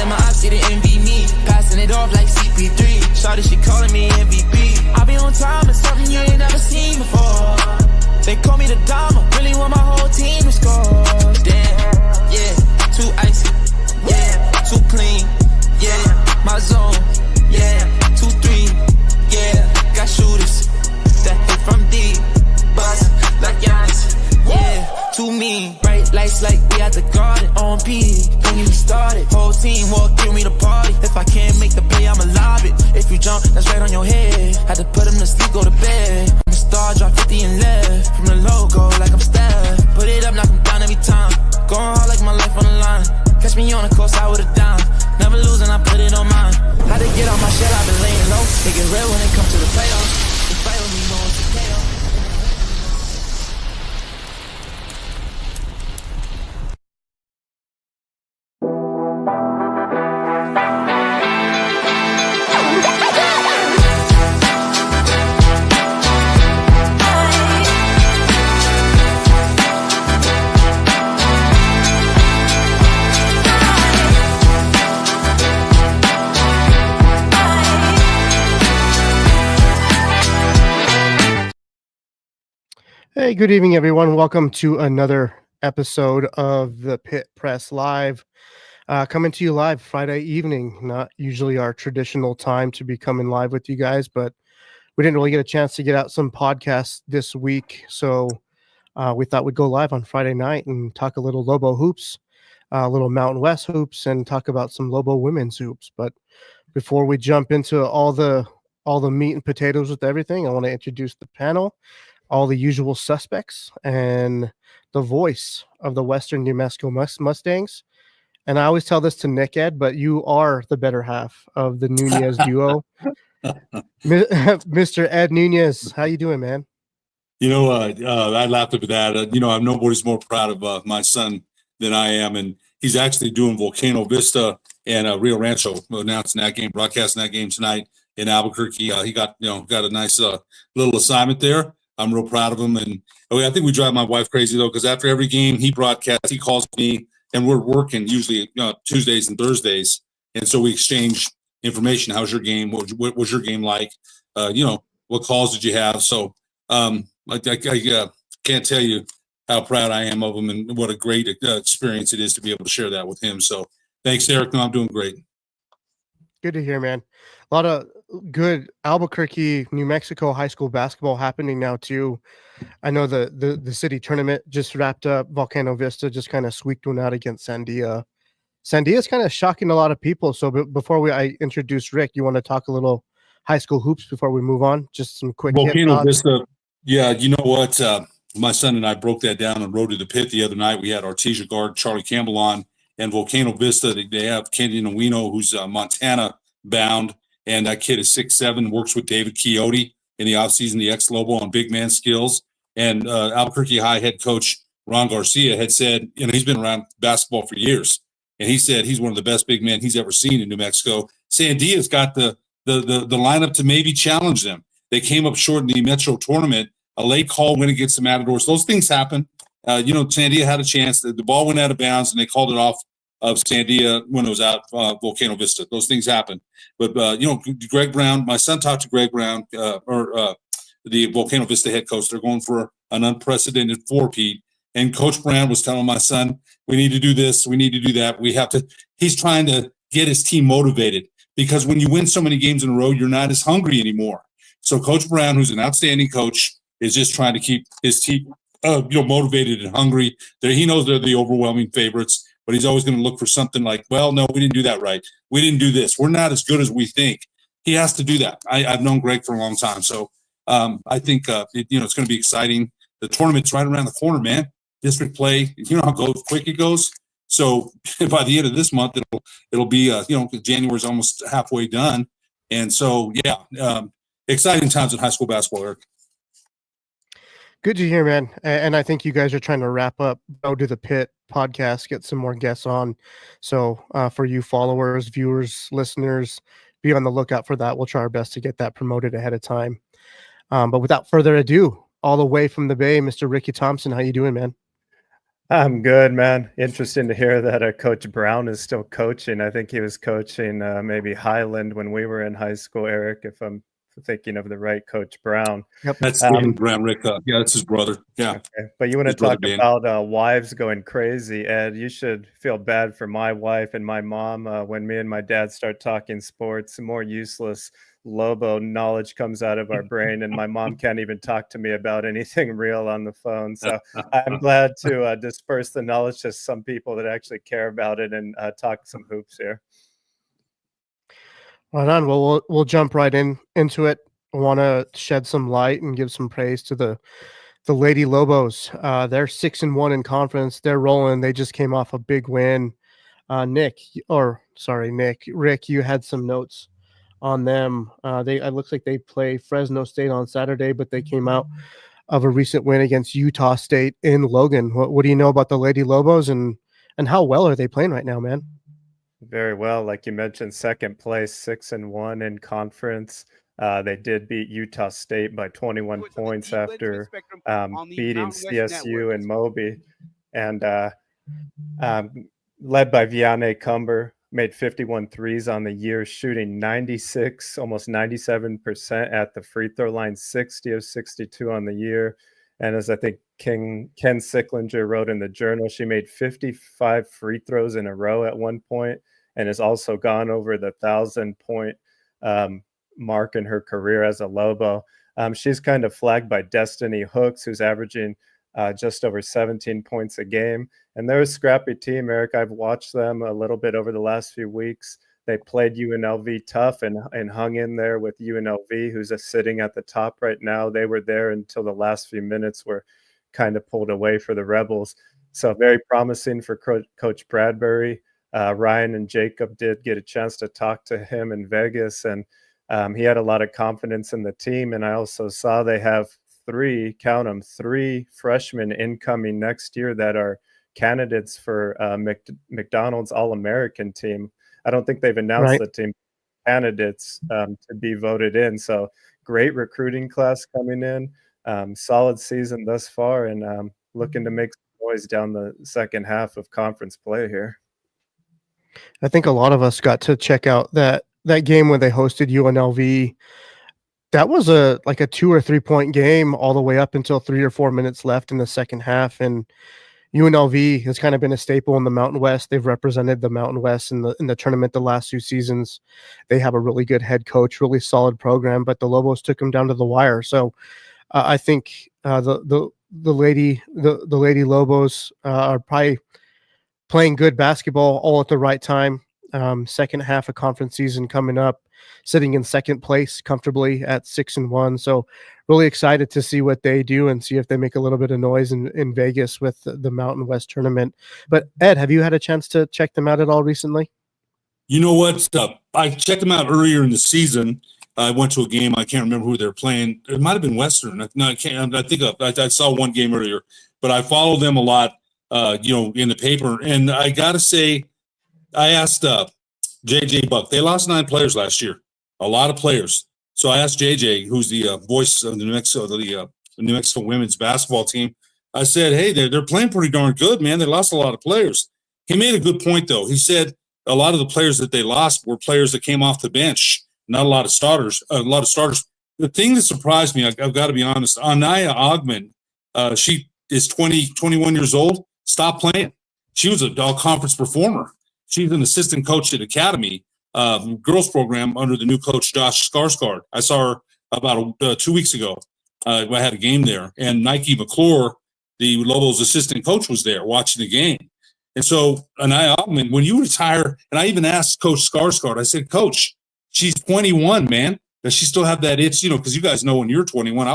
let my ops see the envy me. Passing it off like CP3. Shawty, she calling me MVP. I be on time, it's something you ain't never seen before. They call me the Dama, really want my whole team to score. Damn, yeah, too icy, yeah, too clean, yeah, my zone, yeah, 2-3, yeah, got shooters that hit from deep, bust like Giannis, yeah, too mean. Bright lights like we at the garden, on P, don't get me started. Whole team walk through me to party. If I can't make the play, I'ma lob it. If you jump, that's right on your head. Had to put him to sleep, go to bed. I'm a star, drop 50 and left. From the logo, like I'm Steph. Put it up, knock him down every time. Going hard like my life on the line. Catch me on the course, I would've dime. Never losing, I put it on mine. Had to get out my shell, I've been laying low. They get real when it comes to the playoffs. The fight with me, no one's a KO. Hey, good evening, everyone. Welcome to another episode of the Pit Press Live. Coming to you live Friday evening. Not usually our traditional time to be coming live with you guys, but we didn't really get a chance to get out some podcasts this week. So we thought we'd go live on Friday night and talk a little Lobo hoops, a little Mountain West hoops, and talk about some Lobo women's hoops. But before we jump into all the meat and potatoes with everything, I want to introduce the panel. All the usual suspects and the voice of the Western New Mexico Mustangs. And I always tell this to Nick Ed, but you are the better half of the Nunez duo. Mr. Ed Nunez, how you doing, man? You know, I laughed at that. Nobody's more proud of my son than I am. And he's actually doing Volcano Vista and Rio Rancho, announcing that game, broadcasting that game tonight in Albuquerque. He got a nice little assignment there. I'm real proud of him. And I think we drive my wife crazy, though, because after every game he broadcasts, he calls me, and we're working usually Tuesdays and Thursdays. And so we exchange information. How's your game? What was your game like? What calls did you have? So I can't tell you how proud I am of him and what a great experience it is to be able to share that with him. So thanks, Eric. No, I'm doing great. Good to hear, man. A lot of good Albuquerque, New Mexico high school basketball happening now too. I know the city tournament just wrapped up. Volcano Vista just kind of squeaked one out against Sandia. Sandia is kind of shocking a lot of people. So before I introduce Rick, you want to talk a little high school hoops before we move on? Just some quick Volcano Vista. Yeah, you know what? My son and I broke that down on Road to the Pit the other night. We had Artesia guard Charlie Campbell on, and Volcano Vista. They have Kenyon Owino, who's Montana bound. And that kid is 6'7", works with David Quixote in the offseason, the ex-Lobo on big man skills. And Albuquerque High head coach Ron Garcia had said, he's been around basketball for years. And he said he's one of the best big men he's ever seen in New Mexico. Sandia's got the lineup to maybe challenge them. They came up short in the Metro tournament. A late call win against the Matadors. Those things happen. Sandia had a chance. The ball went out of bounds, and they called it off of Sandia when it was out Volcano Vista. Those things happen. But, Greg Brown, my son talked to Greg Brown, the Volcano Vista head coach. They're going for an unprecedented four-peat. And Coach Brown was telling my son, we need to do this, we need to do that. He's trying to get his team motivated, because when you win so many games in a row, you're not as hungry anymore. So Coach Brown, who's an outstanding coach, is just trying to keep his team motivated and hungry. He knows they're the overwhelming favorites, but he's always going to look for something like, well, no, we didn't do that right. We didn't do this. We're not as good as we think. He has to do that. I've known Greg for a long time. So I think, it's going to be exciting. The tournament's right around the corner, man. District play, you know how quick it goes. So by the end of this month, it'll be, January's almost halfway done. And so, exciting times in high school basketball, Eric. Good to hear, man. And I think you guys are trying to wrap up Go to the Pit podcast, get some more guests on. So for you followers, viewers, listeners, be on the lookout for that. We'll try our best to get that promoted ahead of time. But without further ado, all the way from the Bay, Mr. Ricky Thompson, how you doing, man? I'm good, man. Interesting to hear that Coach Brown is still coaching. I think he was coaching maybe Highland when we were in high school, Eric, if I'm thinking of the right Coach Brown. Yep. That's David Brown, Rick. Yeah, that's his brother. Yeah. Okay. But you want to His brother talk Dan. about wives going crazy, Ed. You should feel bad for my wife and my mom when me and my dad start talking sports. More useless Lobo knowledge comes out of our brain, and my mom can't even talk to me about anything real on the phone. So I'm glad to disperse the knowledge to some people that actually care about it and talk some hoops here. Right on. Well, we'll jump right into it. I want to shed some light and give some praise to the Lady Lobos. They're 6-1 in conference. They're rolling. They just came off a big win. Rick, you had some notes on them. It looks like they play Fresno State on Saturday, but they came out of a recent win against Utah State in Logan. What do you know about the Lady Lobos and how well are they playing right now, man? Very well. Like you mentioned, second place, 6-1 in conference. They did beat Utah State by 21 points after beating CSU and Moby. And led by Vianney Cumber, made 51 threes on the year, shooting 96, almost 97% at the free throw line, 60 of 62 on the year. And as I think Ken Sicklinger wrote in the Journal, she made 55 free throws in a row at one point and has also gone over the 1,000-point mark in her career as a Lobo. She's kind of flagged by Destiny Hooks, who's averaging just over 17 points a game. And they're a scrappy team, Eric. I've watched them a little bit over the last few weeks. They played UNLV tough and hung in there with UNLV, who's sitting at the top right now. They were there until the last few minutes were kind of pulled away for the Rebels. So very promising for Coach Bradbury. Ryan and Jacob did get a chance to talk to him in Vegas, and he had a lot of confidence in the team. And I also saw they have three freshmen incoming next year that are candidates for McDonald's All-American team. I don't think they've announced the team candidates to be voted in. So great recruiting class coming in, solid season thus far, and looking to make some noise down the second half of conference play here. I think a lot of us got to check out that game when they hosted UNLV. That was a 2 or 3 point game all the way up until 3 or 4 minutes left in the second half. And UNLV has kind of been a staple in the Mountain West. They've represented the Mountain West in the tournament the last 2 seasons. They have a really good head coach, really solid program, but the Lobos took them down to the wire. So I think the Lady Lobos are probably playing good basketball all at the right time. Second half of conference season coming up, sitting in second place comfortably at 6-1. So really excited to see what they do and see if they make a little bit of noise in Vegas with the Mountain West tournament. But Ed, have you had a chance to check them out at all recently? You know what? I checked them out earlier in the season. I went to a game. I can't remember who they're playing. It might have been Western. No, I can't. I saw one game earlier, but I follow them a lot, in the paper. And I got to say, I asked JJ Buck. They lost 9 players last year, a lot of players. So I asked JJ, who's the voice of the New Mexico women's basketball team. I said, hey, they're playing pretty darn good, man. They lost a lot of players. He made a good point, though. He said a lot of the players that they lost were players that came off the bench, not a lot of starters. The thing that surprised me, I've got to be honest, Anaya Ogman, she is 21 years old, stopped playing. She was a all-conference performer. She's an assistant coach at Academy, girls program under the new coach, Josh Skarsgård. I saw her about 2 weeks ago. I had a game there. And Nike McClure, the Lobos assistant coach, was there watching the game. And so, Anaya Ogman, when you retire, and I even asked Coach Skarsgård, I said, Coach, she's 21, man. Does she still have that itch? Because you guys know when you're 21, I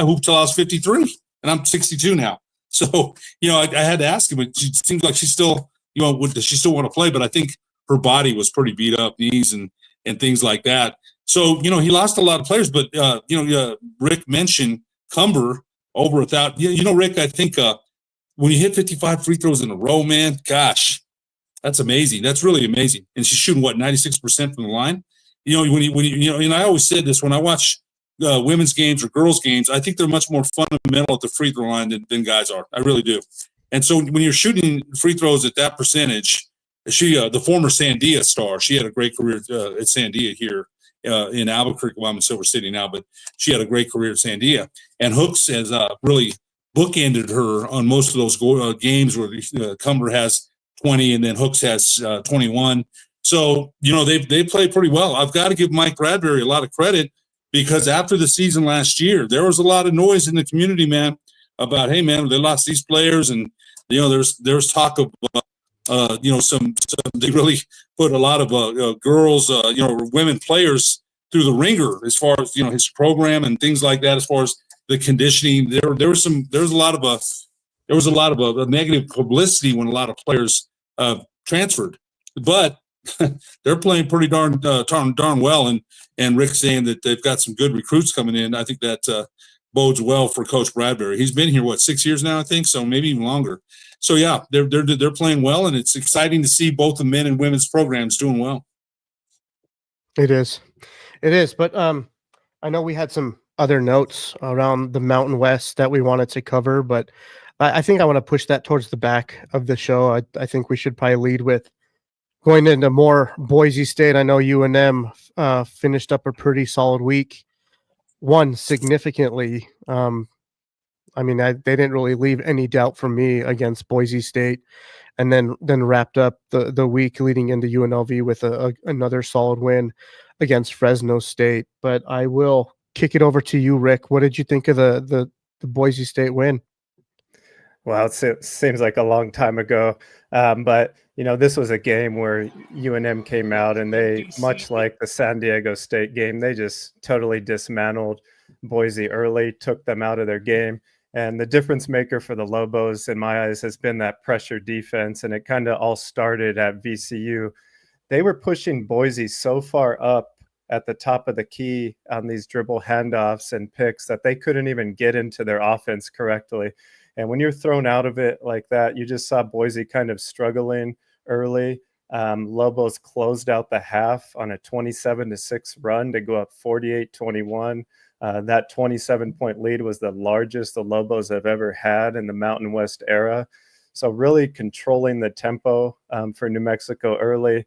hooped till I was 53, and I'm 62 now. So, I had to ask him, but she seems like she's still, does she still want to play? But I think her body was pretty beat up, knees and things like that. So, he lost a lot of players, but, Rick mentioned Cumber over 1,000. Rick, I think when you hit 55 free throws in a row, man, gosh, that's amazing. That's really amazing. And she's shooting, 96% from the line? And I always said this, when I watch women's games or girls' games, I think they're much more fundamental at the free throw line than guys are. I really do. And so when you're shooting free throws at that percentage, she, the former Sandia star, she had a great career at Sandia here in Albuquerque. Well, I'm in Silver City now, but she had a great career at Sandia. And Hooks has really bookended her on most of those games where Cumber has 20 and then Hooks has 21. So, they play pretty well. I've got to give Mike Bradbury a lot of credit, because after the season last year, there was a lot of noise in the community, man, about, hey, man, they lost these players. And, there's talk of, some they really put a lot of girls, women players through the ringer as far as, his program and things like that, as far as the conditioning. There was a lot of negative publicity when a lot of players transferred, but they're playing pretty darn well. And Rick's saying that they've got some good recruits coming in. I think that bodes well for Coach Bradbury. He's been here 6 years now, I think, so maybe even longer. So yeah, they're playing well, and it's exciting to see both the men and women's programs doing well. It is. But I know we had some other notes around the Mountain West that we wanted to cover, but I think I want to push that towards the back of the show. I think we should probably lead with going into more Boise State. I know UNM finished up a pretty solid week, won significantly. They didn't really leave any doubt for me against Boise State, and then wrapped up the week leading into UNLV with another solid win against Fresno State. But I will kick it over to you, Rick. What did you think of the Boise State win? Well, it seems like a long time ago, but this was a game where UNM came out and they, much like the San Diego State game, they just totally dismantled Boise early, took them out of their game. And the difference maker for the Lobos, in my eyes, has been that pressure defense. And it kind of all started at VCU. They were pushing Boise so far up at the top of the key on these dribble handoffs and picks that they couldn't even get into their offense correctly. And when you're thrown out of it like that, you just saw Boise kind of struggling early. Lobos closed out the half on a 27-6 run to go up 48-21. That 27-point lead was the largest the Lobos have ever had in the Mountain West era. So really controlling the tempo for New Mexico early.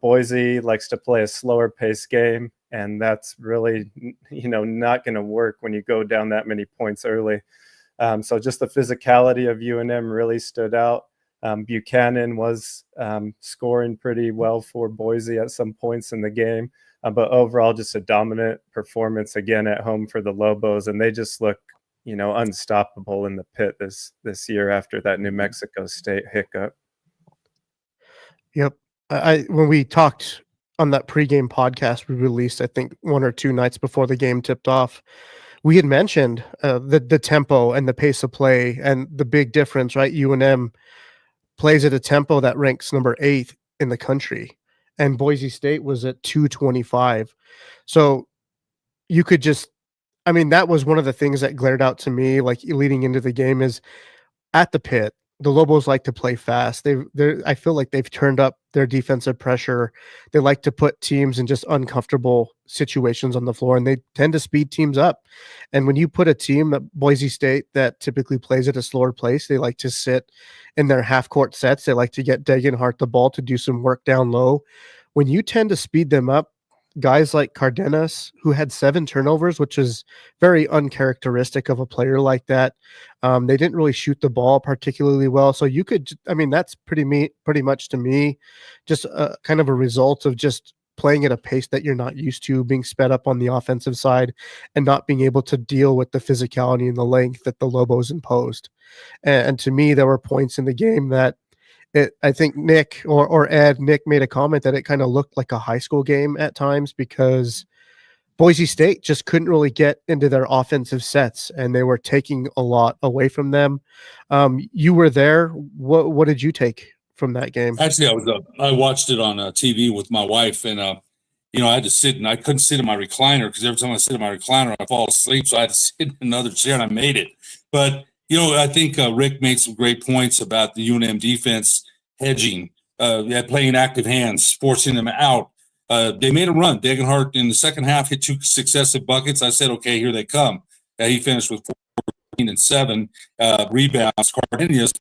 Boise likes to play a slower pace game, and that's really, not going to work when you go down that many points early. So just the physicality of UNM really stood out. Buchanan was scoring pretty well for Boise at some points in the game, but overall just a dominant performance again at home for the Lobos, and they just look, unstoppable in the pit this year after that New Mexico State hiccup. Yep. When we talked on that pregame podcast we released, I think 1 or 2 nights before the game tipped off, we had mentioned the tempo and the pace of play and the big difference, right? UNM plays at a tempo that ranks number 8 in the country, and Boise State was at 225. So you could just, that was one of the things that glared out to me, like leading into the game, is at the pit, the Lobos like to play fast. I feel like they've turned up their defensive pressure. They like to put teams in just uncomfortable situations on the floor, and they tend to speed teams up. And when you put a team at Boise State that typically plays at a slower pace, they like to sit in their half-court sets. They like to get Degenhart the ball to do some work down low. When you tend to speed them up, guys like Cardenas, who had 7 turnovers, which is very uncharacteristic of a player like that. They didn't really shoot the ball particularly well. So you could, that's pretty much to me, just kind of a result of just playing at a pace that you're not used to, being sped up on the offensive side and not being able to deal with the physicality and the length that the Lobos imposed. And to me, there were points in the game that I think Nick made a comment that it kind of looked like a high school game at times, because Boise State just couldn't really get into their offensive sets and they were taking a lot away from them. You were there. What did you take from that game? Actually, I watched it on TV with my wife, and I had to sit, and I couldn't sit in my recliner because every time I sit in my recliner, I fall asleep. So I had to sit in another chair, and I made it. But I think Rick made some great points about the UNM defense hedging, playing active hands, forcing them out. They made a run. Degenhart in the second half hit 2 successive buckets. I said, okay, here they come. He finished with 4 14 and 7 rebounds. Cardenas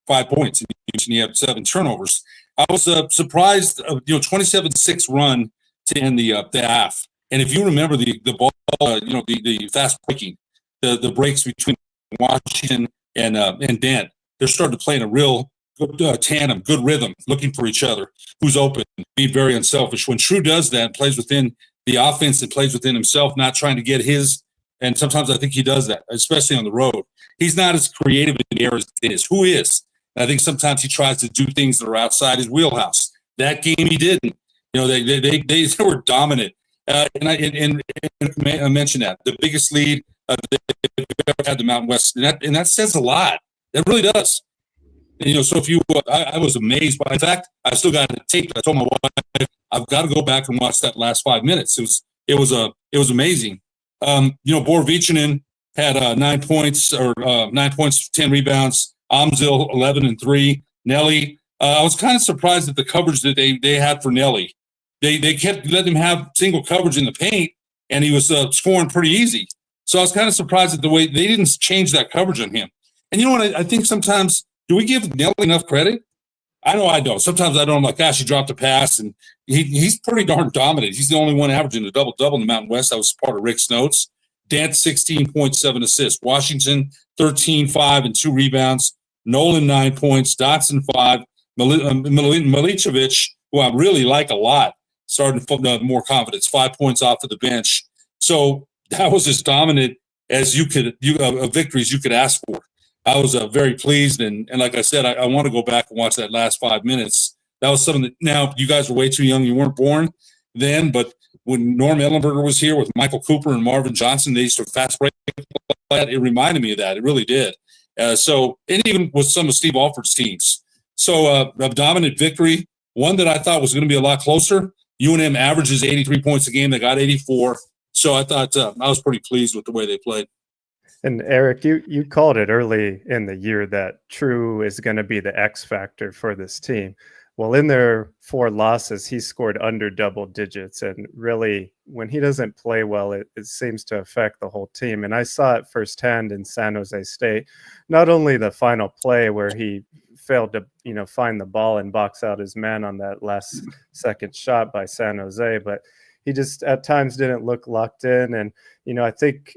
5 points, and he had 7 turnovers. I was surprised, 27-6 run to end the half. And if you remember the ball, the fast breaking, the breaks between Washington and Dent, they're starting to play in a real good tandem, good rhythm, looking for each other, who's open, being very unselfish. When True does that, plays within the offense and plays within himself, not trying to get his, and sometimes I think he does that, especially on the road. He's not as creative in the air as it is. Who is? And I think sometimes he tries to do things that are outside his wheelhouse. That game he didn't. They were dominant. And I mentioned that. The biggest lead they've ever had the Mountain West. And that says a lot. That really does. And, so if you, I was amazed by. In fact, I still got it taped. I told my wife, I've got to go back and watch that last 5 minutes. It was amazing. Borvicinen had 9 points, 10 rebounds. Amzil 11 and 3. Nelly, I was kind of surprised at the coverage that they had for Nelly. They kept letting him have single coverage in the paint, and he was scoring pretty easy. So I was kind of surprised at the way they didn't change that coverage on him. And you know what? I think sometimes, do we give Nelly enough credit? I know I don't. Sometimes I don't. I'm like, gosh, he dropped a pass, and he's pretty darn dominant. He's the only one averaging a double-double in the Mountain West. That was part of Rick's notes. Dant, 16.7 assists. Washington, 13, 5, and 2 rebounds. Nolan, 9 points. Dotson, 5. Milicevic, who I really like a lot, starting to put more confidence, 5 points off of the bench. So that was as dominant as victories you could ask for. I was very pleased, and like I said, I want to go back and watch that last 5 minutes. That was something that, now, you guys were way too young. You weren't born then, but when Norm Ellenberger was here with Michael Cooper and Marvin Johnson, they used to fast break. It reminded me of that. It really did. And even with some of Steve Alford's teams. So a dominant victory, one that I thought was going to be a lot closer. UNM averages 83 points a game. They got 84. So I thought I was pretty pleased with the way they played. And Eric, you called it early in the year that True is going to be the X factor for this team. Well, in their 4 losses, he scored under double digits. And really, when he doesn't play well, it seems to affect the whole team. And I saw it firsthand in San Jose State. Not only the final play where he failed to, find the ball and box out his man on that last second shot by San Jose, but he just at times didn't look locked in. And, I think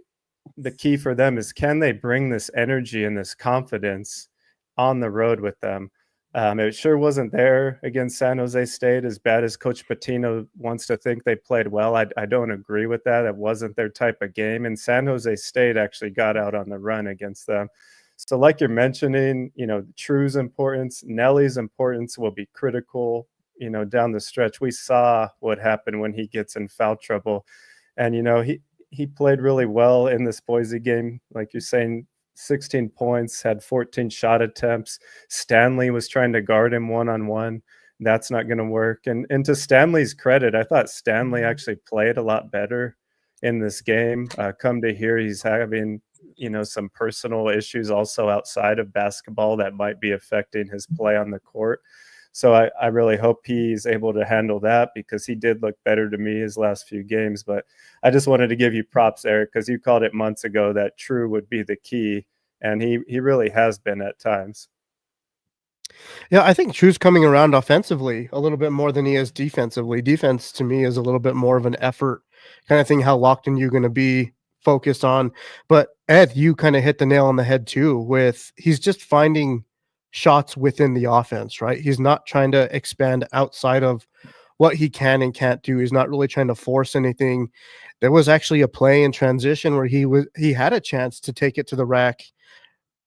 the key for them is, can they bring this energy and this confidence on the road with them? It sure wasn't there against San Jose State, as bad as Coach Patino wants to think they played well. I don't agree with that. It wasn't their type of game. And San Jose State actually got out on the run against them. So like you're mentioning, True's importance, Nelly's importance will be critical, down the stretch. We saw what happened when he gets in foul trouble. And, he played really well in this Boise game. Like you're saying, 16 points, had 14 shot attempts. Stanley was trying to guard him one-on-one. That's not going to work. And to Stanley's credit, I thought Stanley actually played a lot better in this game. Come to hear he's having, some personal issues also outside of basketball that might be affecting his play on the court. So I really hope he's able to handle that, because he did look better to me his last few games. But I just wanted to give you props, Eric, because you called it months ago that True would be the key, and he really has been at times. Yeah, I think True's coming around offensively a little bit more than he is defensively. Defense, to me, is a little bit more of an effort kind of thing, how locked in you're going to be focused on. But Ed, you kind of hit the nail on the head too, with he's just finding shots within the offense, right? He's not trying to expand outside of what he can and can't do. He's not really trying to force anything. There was actually a play in transition where he had a chance to take it to the rack.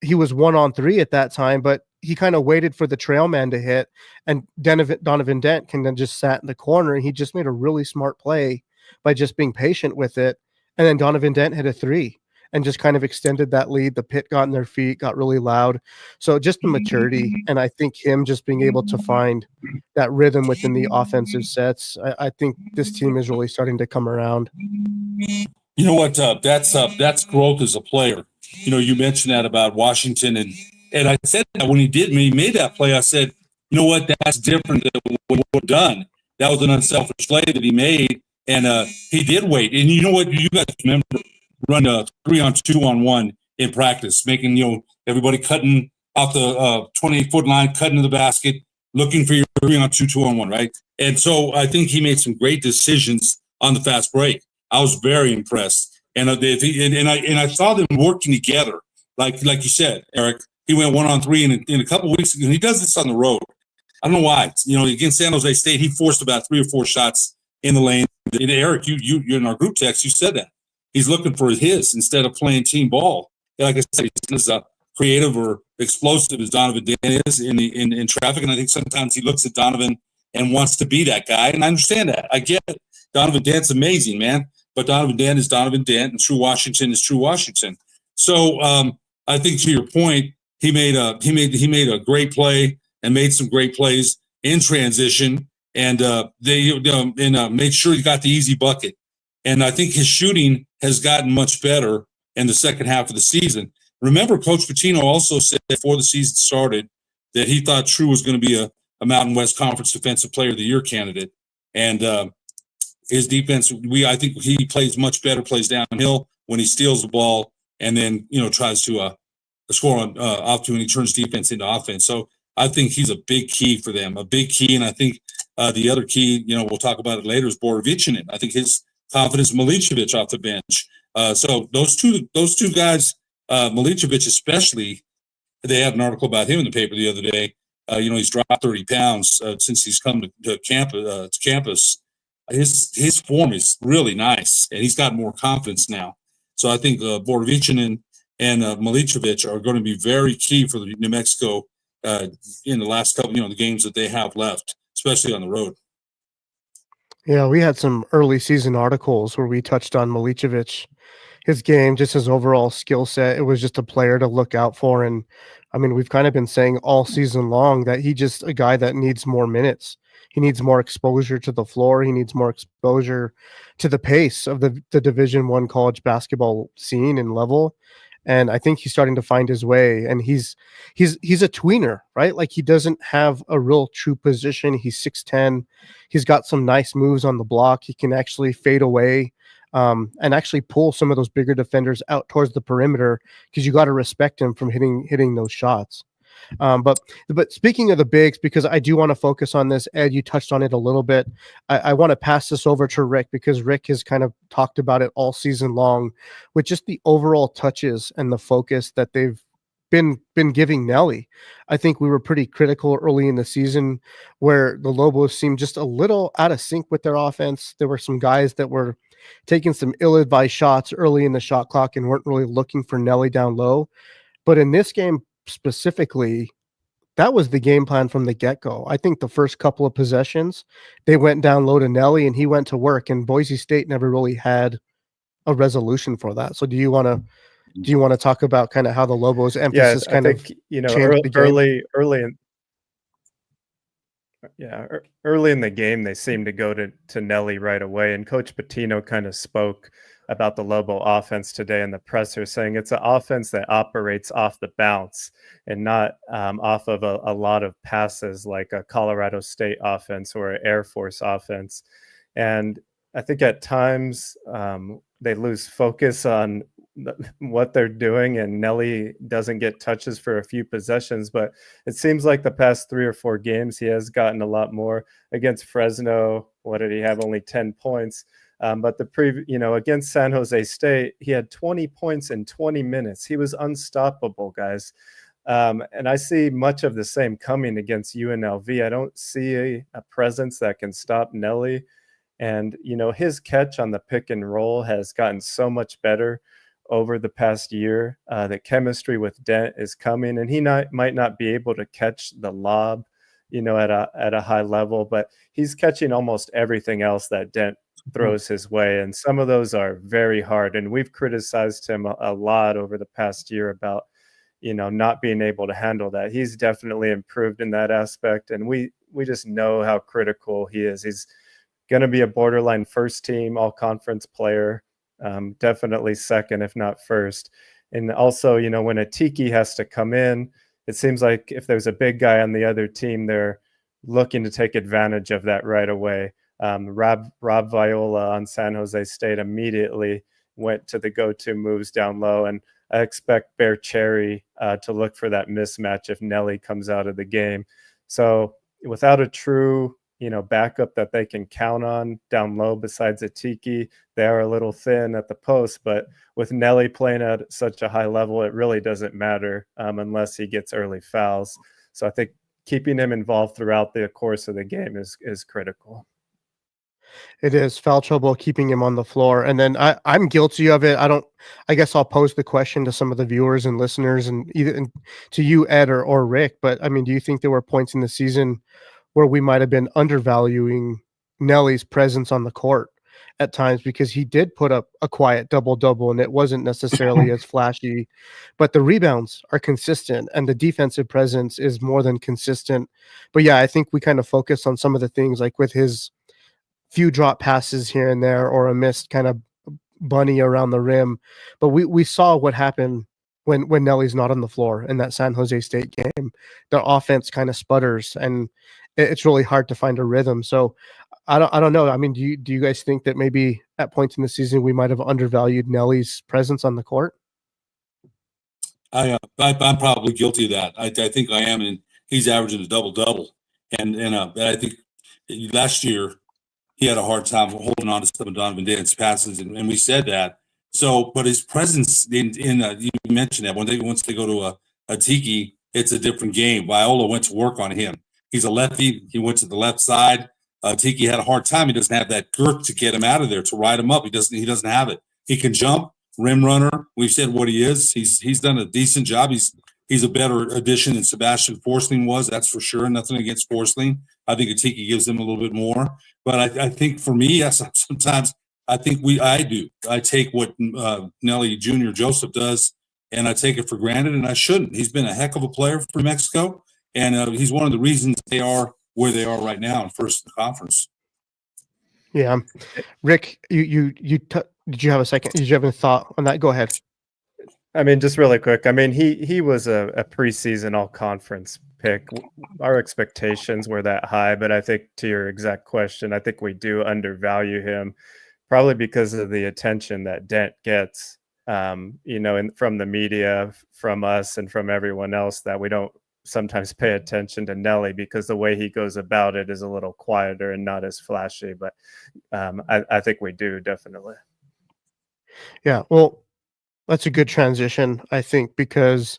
He was 1-on-3 at that time, but he kind of waited for the trail man to hit, and Donovan Dent can then just sat in the corner, and he just made a really smart play by just being patient with it. And then Donovan Dent hit a 3 and just kind of extended that lead. The pit got in their feet, got really loud. So just the maturity, and I think him just being able to find that rhythm within the offensive sets, I think this team is really starting to come around. You know what? That's growth as a player. You mentioned that about Washington, and I said that when he made that play, I said, you know what? That's different than what we've done. That was an unselfish play that he made, and he did wait. And you know what? You guys remember run a 3-on-2-on-1 in practice, making, everybody cutting off the 28-foot line, cutting to the basket, looking for your 3-on-2, 2-on-1, right? And so I think he made some great decisions on the fast break. I was very impressed. And I saw them working together. Like you said, Eric, he went 1-on-3 in a couple of weeks ago, and he does this on the road. I don't know why. Against San Jose State, he forced about 3 or 4 shots in the lane. And Eric, you in our group text, you said that. He's looking for his instead of playing team ball. And like I said, he's as creative or explosive as Donovan Dent is in traffic. And I think sometimes he looks at Donovan and wants to be that guy. And I understand that. I get it. Donovan Dent's amazing, man. But Donovan Dent is Donovan Dent, and True Washington is True Washington. So I think to your point, he made a great play and made some great plays in transition, and made sure he got the easy bucket. And I think his shooting has gotten much better in the second half of the season. Remember, Coach Pitino also said before the season started that he thought True was going to be a Mountain West Conference Defensive Player of the Year candidate. And his defense, I think he plays much better, plays downhill when he steals the ball, and then tries to score on off to, and he turns defense into offense. So I think he's a big key for them, a big key. And I think the other key, we'll talk about it later, is Borovichinen. I think his confidence, Milicevic off the bench. So those two guys, Milicevic especially, they had an article about him in the paper the other day. He's dropped 30 pounds since he's come to campus. His form is really nice, and he's got more confidence now. So I think Borovichinen and Milicevic are going to be very key for the New Mexico in the last couple, the games that they have left, especially on the road. Yeah, we had some early season articles where we touched on Milicevic, his game, just his overall skill set. It was just a player to look out for. And I mean, we've kind of been saying all season long that he just a guy that needs more minutes. He needs more exposure to the floor. He needs more exposure to the pace of the Division I college basketball scene and level. And I think he's starting to find his way. And he's a tweener, right? Like, he doesn't have a real true position. He's 6'10". He's got some nice moves on the block. He can actually fade away and actually pull some of those bigger defenders out towards the perimeter, because you got to respect him from hitting those shots. But speaking of the bigs, because I do want to focus on this, Ed, you touched on it a little bit. I want to pass this over to Rick, because Rick has kind of talked about it all season long with just the overall touches and the focus that they've been giving Nelly. I think we were pretty critical early in the season where the Lobos seemed just a little out of sync with their offense. There were some guys that were taking some ill-advised shots early in the shot clock and weren't really looking for Nelly down low. But in this game specifically, that was the game plan from the get-go. I think the first couple of possessions, they went down low to Nelly and he went to work, and Boise State never really had a resolution for that. So do you want to talk about kind of how the Lobos emphasis early in the game, they seemed to go to Nelly right away. And Coach Pitino kind of spoke about the Lobo offense today in the presser, saying it's an offense that operates off the bounce and not off of a lot of passes like a Colorado State offense or an Air Force offense. And I think at times they lose focus on what they're doing, and Nelly doesn't get touches for a few possessions. But it seems like the past 3 or 4 games he has gotten a lot more. Against Fresno, what did he have? Only 10 points. But against San Jose State, he had 20 points in 20 minutes. He was unstoppable, guys. And I see much of the same coming against UNLV. I don't see a presence that can stop Nelly. And, his catch on the pick and roll has gotten so much better over the past year. The chemistry with Dent is coming, and he might not be able to catch the lob, at a high level, but he's catching almost everything else that Dent throws his way. And some of those are very hard. And we've criticized him a lot over the past year about, not being able to handle that. He's definitely improved in that aspect. And we just know how critical he is. He's going to be a borderline first team all conference player. Definitely second, if not first. And also, when a Tiki has to come in, it seems like if there's a big guy on the other team, they're looking to take advantage of that right away. Rob Viola on San Jose State immediately went to the go-to moves down low. And I expect Bear Cherry to look for that mismatch if Nelly comes out of the game. So without a true, backup that they can count on down low besides a Tiki, they are a little thin at the post. But with Nelly playing at such a high level, it really doesn't matter unless he gets early fouls. So I think keeping him involved throughout the course of the game is critical. It is foul trouble keeping him on the floor. And then I'm guilty of it. I guess I'll pose the question to some of the viewers and listeners and even to you, Ed or Rick. But I mean, do you think there were points in the season where we might have been undervaluing Nelly's presence on the court at times, because he did put up a quiet double-double and it wasn't necessarily as flashy, but the rebounds are consistent and the defensive presence is more than consistent. But yeah, I think we kind of focus on some of the things like with his few drop passes here and there or a missed kind of bunny around the rim. But we saw what happened when Nelly's not on the floor in that San Jose State game. The offense kind of sputters and it's really hard to find a rhythm. So I don't know. I mean, do you guys think that maybe at points in the season we might have undervalued Nelly's presence on the court? I'm probably guilty of that. I think I am, and he's averaging a double-double. And I think last year he had a hard time holding on to some of Donovan Dan's passes, and we said that. So, but his presence in you mentioned that once they go to a Tiki, it's a different game. Viola went to work on him. He's a lefty. He went to the left side. Tiki had a hard time. He doesn't have that girth to get him out of there, to ride him up. He doesn't have it. He can jump, rim runner. We've said what he is. He's done a decent job. He's a better addition than Sebastian Forsling was, that's for sure. Nothing against Forsling. I think a Tiki gives him a little bit more. But I think for me, yes, sometimes I think I do. I take what Nelly Jr. Joseph does, and I take it for granted, and I shouldn't. He's been a heck of a player for Mexico, and he's one of the reasons they are where they are right now in first in the conference. Yeah. Rick, did you have a second? Did you have a thought on that? Go ahead. I mean, just really quick. I mean, he was a preseason all-conference pick. Our expectations were that high, but I think to your exact question, I think we do undervalue him, probably because of the attention that Dent gets, from the media, from us, and from everyone else, that we don't sometimes pay attention to Nelly because the way he goes about it is a little quieter and not as flashy. But I think we do, definitely. Yeah, well, that's a good transition, I think, because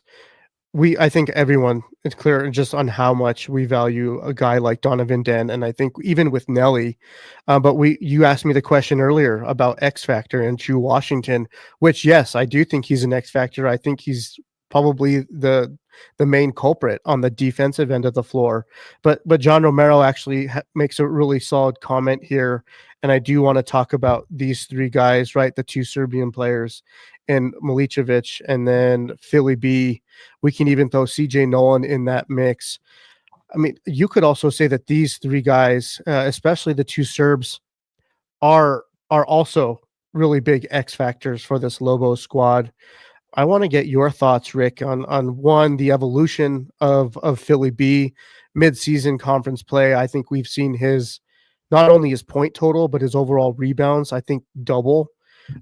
I think everyone is clear just on how much we value a guy like Donovan Den, and I think even with Nelly, but you asked me the question earlier about X Factor and Drew Washington, which yes, I do think he's an X Factor. I think he's probably the main culprit on the defensive end of the floor. But John Romero actually makes a really solid comment here, and I do want to talk about these three guys, right? The two Serbian players, and Milicevic, and then Philly B. We can even throw CJ Nolan in that mix. I mean, you could also say that these three guys, especially the two Serbs, are also really big X factors for this Lobo squad. I want to get your thoughts, Rick, on one, the evolution of Philly B, mid-season conference play. I think we've seen not only his point total, but his overall rebounds, I think, double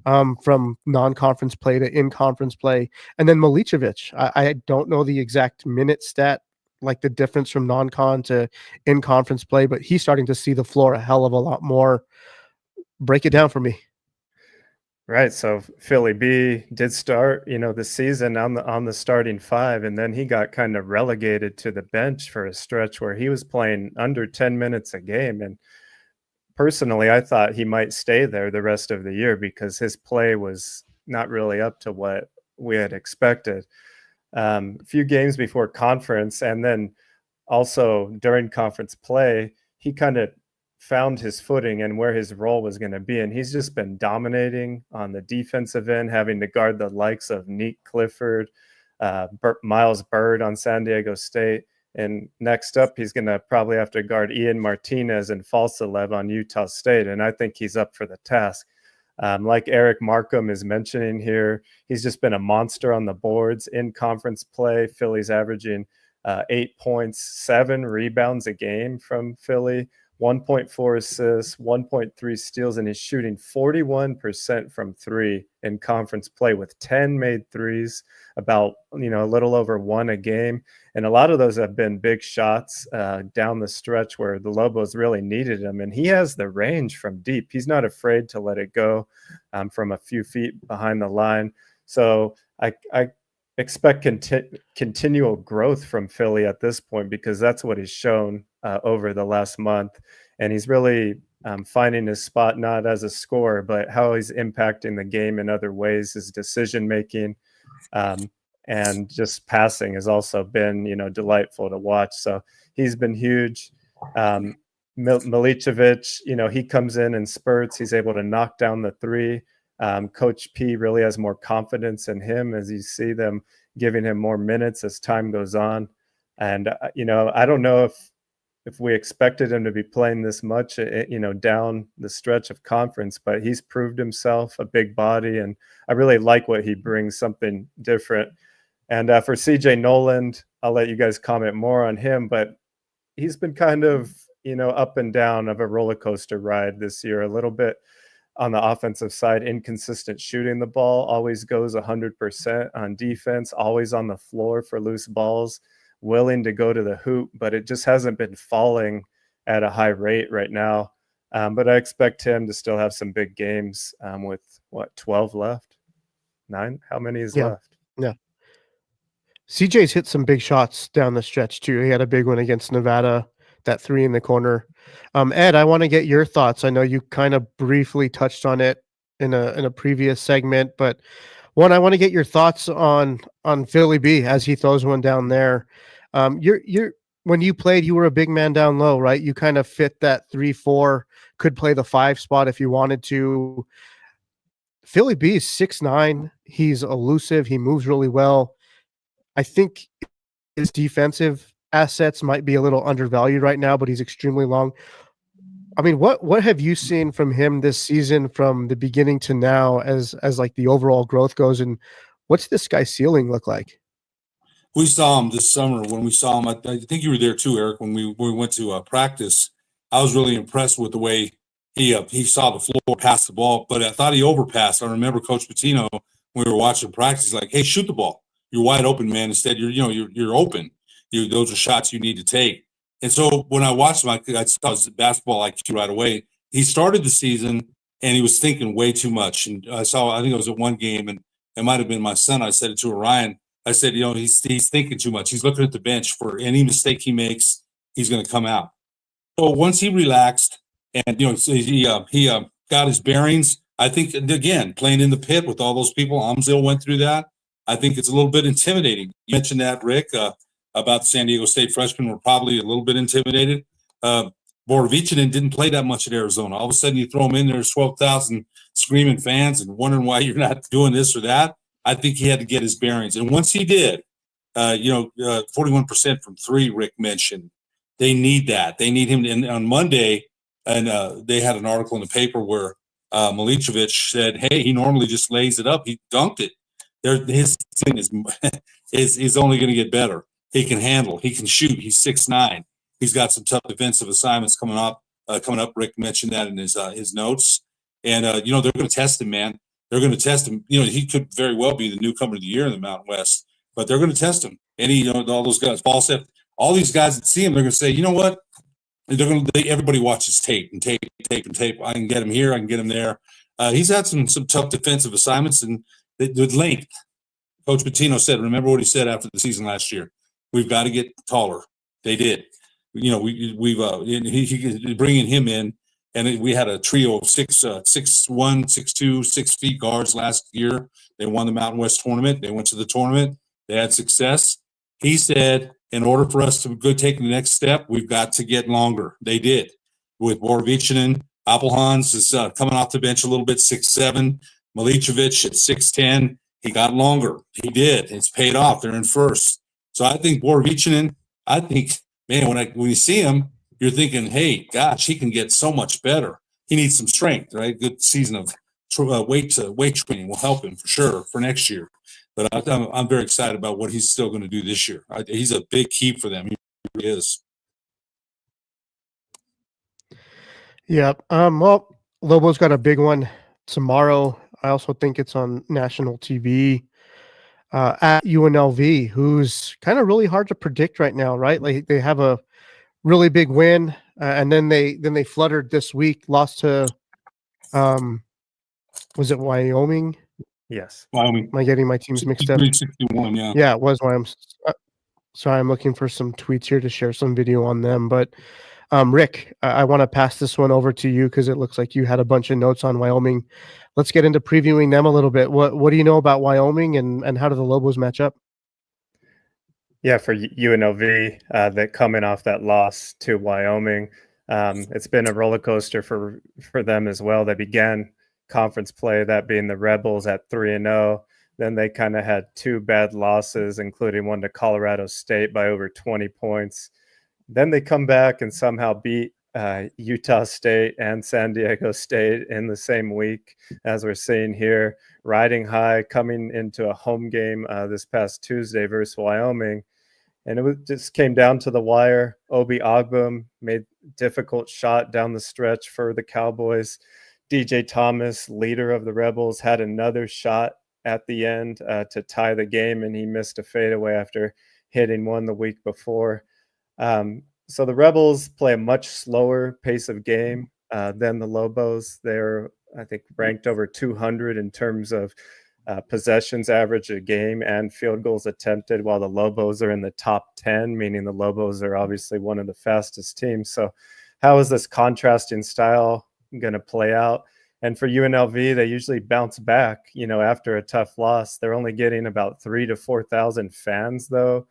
from non-conference play to in-conference play. And then Milicevic, I don't know the exact minute stat, like the difference from non-con to in-conference play, but he's starting to see the floor a hell of a lot more. Break it down for me. Right. So Philly B did start, this season on the starting five, and then he got kind of relegated to the bench for a stretch where he was playing under 10 minutes a game. And personally, I thought he might stay there the rest of the year because his play was not really up to what we had expected. A few games before conference, and then also during conference play, he kind of found his footing and where his role was going to be. And he's just been dominating on the defensive end, having to guard the likes of Neat Clifford, Miles Bird on San Diego State. And next up, he's going to probably have to guard Ian Martinez and Falsalev on Utah State. And I think he's up for the task. Like Eric Markham is mentioning here, he's just been a monster on the boards in conference play. Philly's averaging 8 points, 7 rebounds a game from Philly, 1.4 assists, 1.3 steals, and he's shooting 41% from three in conference play with 10 made threes, about, a little over one a game. And a lot of those have been big shots down the stretch where the Lobos really needed him. And he has the range from deep. He's not afraid to let it go from a few feet behind the line. So I expect continual growth from Philly at this point, because that's what he's shown over the last month. And he's really finding his spot, not as a scorer, but how he's impacting the game in other ways. His decision making and just passing has also been, delightful to watch. So he's been huge. Milicevic, he comes in spurts. He's able to knock down the three. Coach P really has more confidence in him as you see them giving him more minutes as time goes on. And, I don't know if we expected him to be playing this much, down the stretch of conference, but he's proved himself, a big body, and I really like what he brings, something different. And for CJ Noland, I'll let you guys comment more on him, but he's been kind of, up and down of a roller coaster ride this year, a little bit on the offensive side, inconsistent shooting the ball, always goes 100% on defense, always on the floor for loose balls, willing to go to the hoop, but it just hasn't been falling at a high rate right now. But I expect him to still have some big games with 12 left? 9? How many is left? Yeah. CJ's hit some big shots down the stretch too. He had a big one against Nevada, that three in the corner. Ed, I want to get your thoughts. I know you kind of briefly touched on it in a previous segment, but I want to get your thoughts on Philly B as he throws one down there. You're when you played, you were a big man down low, right? You kind of fit that 3-4, could play the 5 spot if you wanted to. Philly B is 6'9". He's elusive. He moves really well. I think his defensive assets might be a little undervalued right now, but he's extremely long. I mean, what have you seen from him this season from the beginning to now as like the overall growth goes, and what's this guy's ceiling look like? We saw him this summer. When we saw him, I think you were there too, Eric, when we went to practice. I was really impressed with the way he saw the floor, passed the ball, but I thought he overpassed. I remember Coach Pitino, when we were watching practice, he's like, "Hey, shoot the ball. You're wide open, man. Instead, you're open. Those are shots you need to take." And so when I watched him, I saw his basketball IQ right away. He started the season and he was thinking way too much. And I think it was at one game, and it might have been my son. I said it to Orion. I said, he's thinking too much. He's looking at the bench. For any mistake he makes, he's going to come out. So once he relaxed and he got his bearings, I think, again, playing in the pit with all those people, Amzil went through that. I think it's a little bit intimidating. You mentioned that, Rick, about the San Diego State freshmen were probably a little bit intimidated. Borovichinen didn't play that much at Arizona. All of a sudden, you throw him in, there's 12,000 screaming fans and wondering why you're not doing this or that. I think he had to get his bearings. And once he did, 41% from three, Rick mentioned. They need that. They need him. And on Monday, and they had an article in the paper where Milicevic said, "Hey, he normally just lays it up. He dunked it. His thing is only going to get better. He can handle. He can shoot. He's 6'9". He's got some tough defensive assignments coming up. Rick mentioned that in his notes. And they're going to test him, man. They're going to test him. He could very well be the newcomer of the year in the Mountain West, but they're going to test him. And all those guys, Paul said, all these guys that see him, they're going to say, you know what? Everybody watches tape. I can get him here. I can get him there. He's had some tough defensive assignments and with length. Coach Pitino said, remember what he said after the season last year? We've got to get taller. They did. We've bringing him in, and we had a trio of 6'1", 6'2", 6 feet guards last year. They won the Mountain West tournament. They went to the tournament. They had success. He said, in order for us to go take the next step, we've got to get longer. They did. With Borovichinen, Appelhans is coming off the bench a little bit, 6'7". Milicevic at 6'10". He got longer. He did. It's paid off. They're in first. So I think Borovichinen, man, when you see him, you're thinking, hey, gosh, he can get so much better. He needs some strength, right? Good season of weight training will help him for sure for next year. But I'm very excited about what he's still going to do this year. He's a big key for them. He really is. Yep. Well, Lobo's got a big one tomorrow. I also think it's on national TV at UNLV, who's kind of really hard to predict right now, right? Like they have a really big win, and then they fluttered this week, lost to was it Wyoming? Yes. Wyoming. Am I getting my teams mixed up? 63-61, yeah. Yeah, it was Wyoming. Sorry, I'm looking for some tweets here to share some video on them. But Rick, I want to pass this one over to you because it looks like you had a bunch of notes on Wyoming. Let's get into previewing them a little bit. What do you know about Wyoming and how do the Lobos match up? Yeah, for UNLV, that coming off that loss to Wyoming, it's been a roller coaster for them as well. They began conference play, that being the Rebels at 3-0. Then they kind of had two bad losses, including one to Colorado State by over 20 points. Then they come back and somehow beat Utah State and San Diego State in the same week, as we're seeing here, riding high, coming into a home game this past Tuesday versus Wyoming. And it just came down to the wire. Obi Ogbum made difficult shot down the stretch for the Cowboys. DJ Thomas, leader of the Rebels, had another shot at the end to tie the game, and he missed a fadeaway after hitting one the week before. So the Rebels play a much slower pace of game than the Lobos. They're, I think, ranked over 200 in terms of possessions average a game and field goals attempted, while the Lobos are in the top 10, meaning the Lobos are obviously one of the fastest teams. So how is this contrasting style going to play out? And for UNLV, they usually bounce back, after a tough loss. They're only getting about 3,000 to 4,000 fans, though.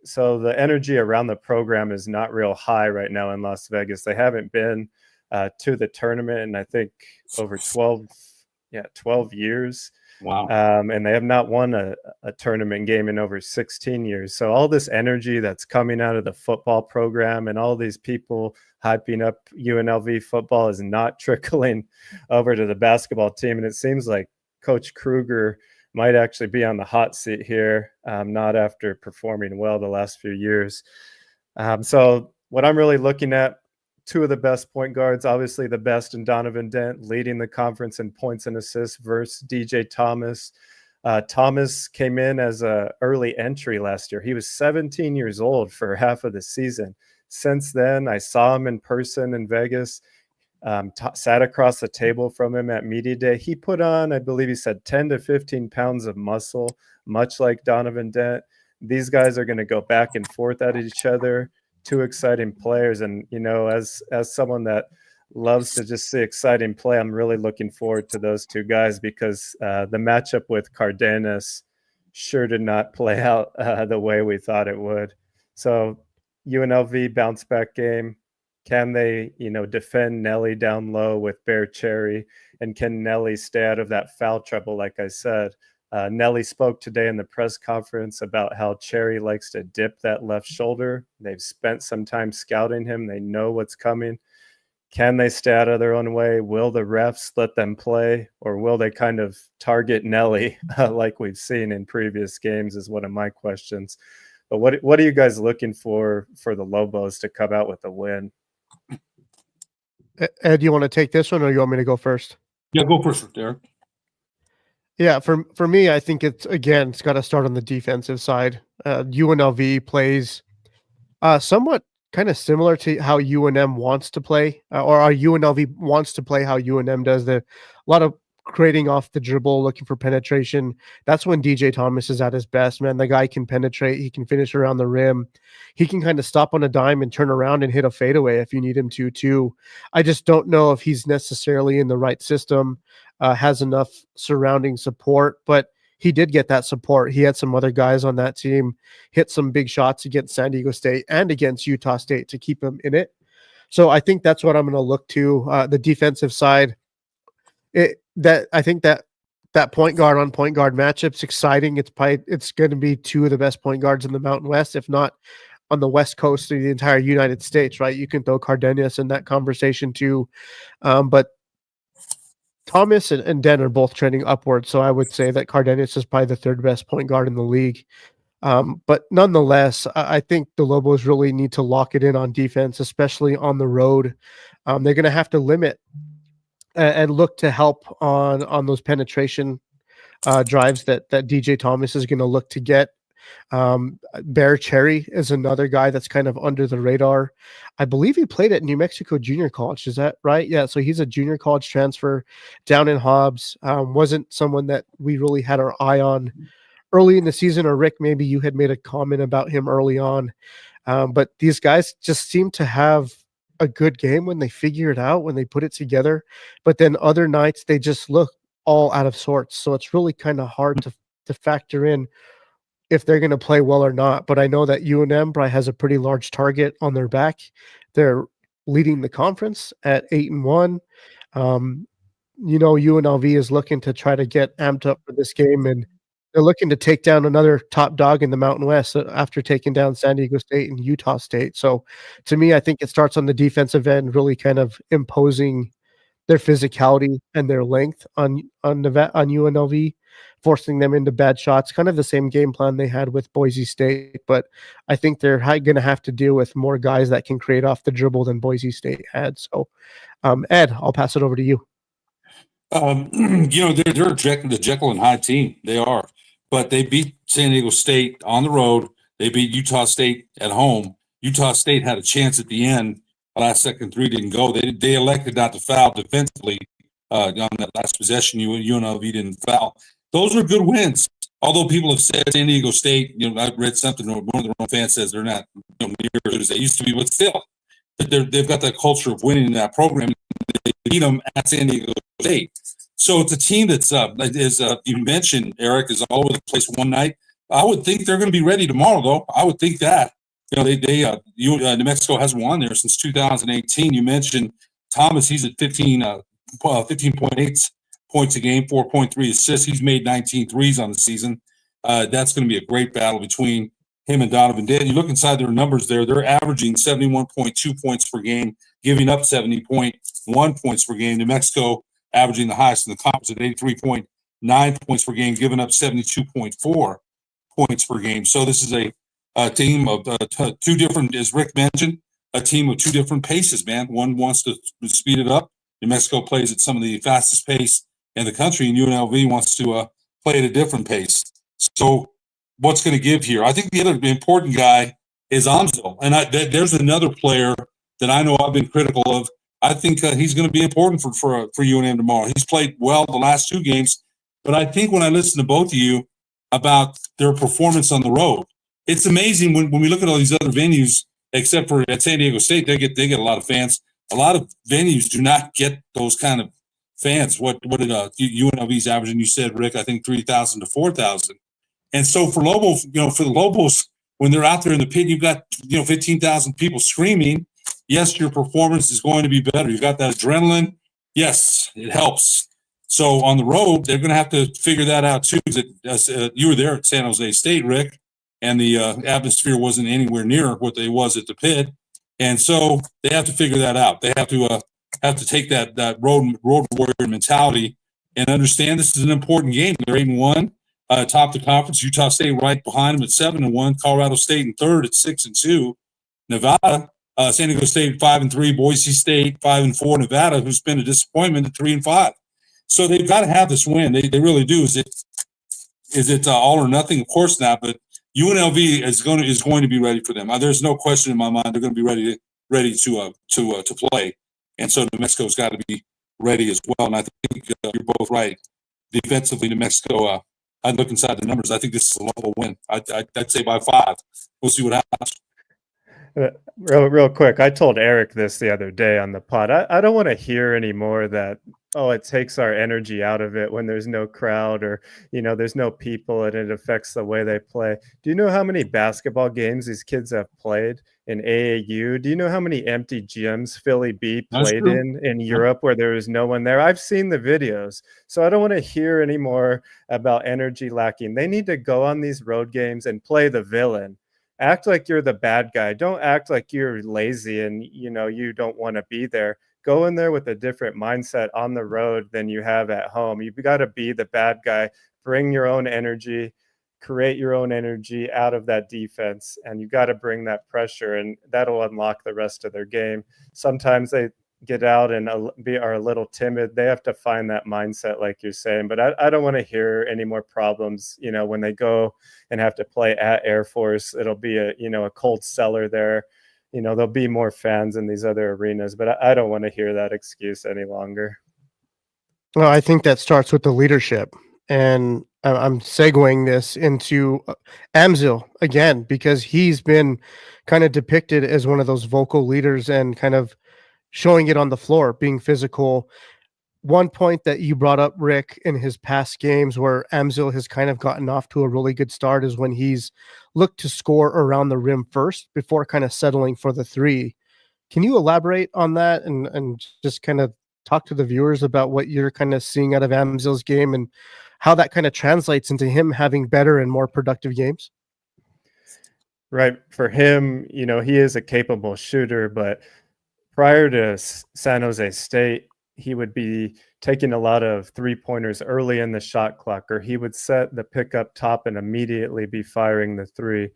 So the energy around the program is not real high right now in Las Vegas. They haven't been to the tournament in, I think, over 12 years. Wow. And they have not won a tournament game in over 16 years. So all this energy that's coming out of the football program and all these people hyping up UNLV football is not trickling over to the basketball team. And it seems like Coach Kruger might actually be on the hot seat here, not after performing well the last few years. So what I'm really looking at, two of the best point guards, obviously the best in Donovan Dent, leading the conference in points and assists versus DJ Thomas. Thomas came in as an early entry last year. He was 17 years old for half of the season. Since then, I saw him in person in Vegas, sat across the table from him at media day. He put on, I believe he said, 10 to 15 pounds of muscle, much like Donovan Dent. These guys are going to go back and forth at each other. Two exciting players. And, as someone that loves to just see exciting play, I'm really looking forward to those two guys because the matchup with Cardenas sure did not play out the way we thought it would. So UNLV bounce back game. Can they, defend Nelly down low with Bear Cherry? And can Nelly stay out of that foul trouble, like I said? Nelly spoke today in the press conference about how Cherry likes to dip that left shoulder. They've spent some time scouting him. They know what's coming. Can they stay out of their own way? Will the refs let them play? Or will they kind of target Nelly like we've seen in previous games is one of my questions. But what are you guys looking for the Lobos to come out with a win? Ed, you want to take this one or you want me to go first? Yeah, go first, Derek. Yeah, for me, I think it's got to start on the defensive side. UNLV plays somewhat kind of similar to how UNM wants to play, or our UNLV wants to play how UNM does. A lot of creating off the dribble, looking for penetration. That's when DJ Thomas is at his best, man. The guy can penetrate. He can finish around the rim. He can kind of stop on a dime and turn around and hit a fadeaway if you need him to, too. I just don't know if he's necessarily in the right system, has enough surrounding support, but he did get that support. He had some other guys on that team hit some big shots against San Diego State and against Utah State to keep him in it. So I think that's what I'm going to look to. The defensive side, I think that point guard on point guard matchup's exciting. It's going to be two of the best point guards in the Mountain West, if not on the West Coast of the entire United States, right? You can throw Cardenas in that conversation too. But Thomas and Den are both trending upwards. So I would say that Cardenas is probably the third best point guard in the league. But nonetheless, I think the Lobos really need to lock it in on defense, especially on the road. They're going to have to limit and look to help on those penetration drives that DJ Thomas is going to look to get. Bear Cherry is another guy that's kind of under the radar. I believe he played at New Mexico Junior College. Is that right? Yeah. So he's a junior college transfer down in Hobbs. Wasn't someone that we really had our eye on early in the season, or Rick, maybe you had made a comment about him early on. But these guys just seem to have a good game when they figure it out, when they put it together. But then other nights they just look all out of sorts. So it's really kind of hard to factor in if they're going to play well or not. But I know that UNM probably has a pretty large target on their back. They're leading the conference at 8-1. UNLV is looking to try to get amped up for this game, and they're looking to take down another top dog in the Mountain West after taking down San Diego State and Utah State. So to me, I think it starts on the defensive end, really kind of imposing their physicality and their length on UNLV, forcing them into bad shots, kind of the same game plan they had with Boise State. But I think they're going to have to deal with more guys that can create off the dribble than Boise State had. So, Ed, I'll pass it over to you. They're the Jekyll and Hyde team. They are. But they beat San Diego State on the road. They beat Utah State at home. Utah State had a chance at the end. Last second three didn't go. They elected not to foul defensively on that last possession. UNLV didn't foul. Those are good wins. Although people have said San Diego State, I read something, one of their own fans says they're not near as good as they used to be, but still, they've got that culture of winning in that program. They beat them at San Diego State. So it's a team that's, as you mentioned, Eric, is all over the place one night. I would think they're going to be ready tomorrow, though. I would think that. New Mexico hasn't won there since 2018. You mentioned Thomas. He's at 15.8 points a game, 4.3 assists. He's made 19 threes on the season. That's going to be a great battle between him and Donovan Day. You look inside their numbers there. They're averaging 71.2 points per game, giving up 70.1 points per game. New Mexico averaging the highest in the conference at 83.9 points per game, giving up 72.4 points per game. So this is a team of two different, as Rick mentioned, a team of two different paces, man. One wants to speed it up. New Mexico plays at some of the fastest pace in the country, and UNLV wants to play at a different pace. So what's going to give here? I think the other important guy is Amzil. And there's another player that I know I've been critical of. I think he's going to be important for UNM tomorrow. He's played well the last two games, but I think when I listen to both of you about their performance on the road, it's amazing when we look at all these other venues, except for at San Diego State, they get a lot of fans. A lot of venues do not get those kind of fans. What did UNLV's averaging? You said, Rick, I think 3,000 to 4,000. And so for Lobos, for the Lobos, when they're out there in the pit, you've got 15,000 people screaming. Yes, your performance is going to be better. You've got that adrenaline. Yes, it helps. So on the road, they're going to have to figure that out too. You were there at San Jose State, Rick, and the atmosphere wasn't anywhere near what it was at the pit. And so they have to figure that out. They have to take that road warrior mentality and understand this is an important game. They're 8-1, top the conference. Utah State right behind them at 7-1. Colorado State in third at 6-2. Nevada, San Diego State 5-3. Boise State 5-4. Nevada, who's been a disappointment, at 3-5. So they've got to have this win. They really do. Is it all or nothing? Of course not. But UNLV is going to be ready for them. There's no question in my mind they're going to be ready to play, and so New Mexico's got to be ready as well. And I think you're both right. Defensively, New Mexico. I'd look inside the numbers. I think this is a Lobo win. I'd say by 5. We'll see what happens. Real quick, I told Eric this the other day on the pod. I don't want to hear anymore that, it takes our energy out of it when there's no crowd or, there's no people and it affects the way they play. Do you know how many basketball games these kids have played in AAU? Do you know how many empty gyms Philly B played in Europe where there was no one there? I've seen the videos. So I don't want to hear anymore about energy lacking. They need to go on these road games and play the villain. Act like you're the bad guy. Don't act like you're lazy and, you don't want to be there. Go in there with a different mindset on the road than you have at home. You've got to be the bad guy. Bring your own energy. create your own energy out of that defense, and you got to bring that pressure, and that'll unlock the rest of their game. Sometimes they get out and are a little timid. They have to find that mindset, like you're saying. But I don't want to hear any more problems. When they go and have to play at Air Force, it'll be a cold cellar there. There'll be more fans in these other arenas, but I don't want to hear that excuse any longer. Well, I think that starts with the leadership, and I'm segueing this into Amzil again, because he's been kind of depicted as one of those vocal leaders and kind of showing it on the floor, being physical. One point that you brought up, Rick, in his past games where Amzil has kind of gotten off to a really good start is when he's looked to score around the rim first before kind of settling for the three. Can you elaborate on that and just kind of talk to the viewers about what you're kind of seeing out of Amzil's game and how that kind of translates into him having better and more productive games? Right. For him, he is a capable shooter, but prior to San Jose State, he would be taking a lot of three-pointers early in the shot clock, or he would set the pick up top and immediately be firing the three.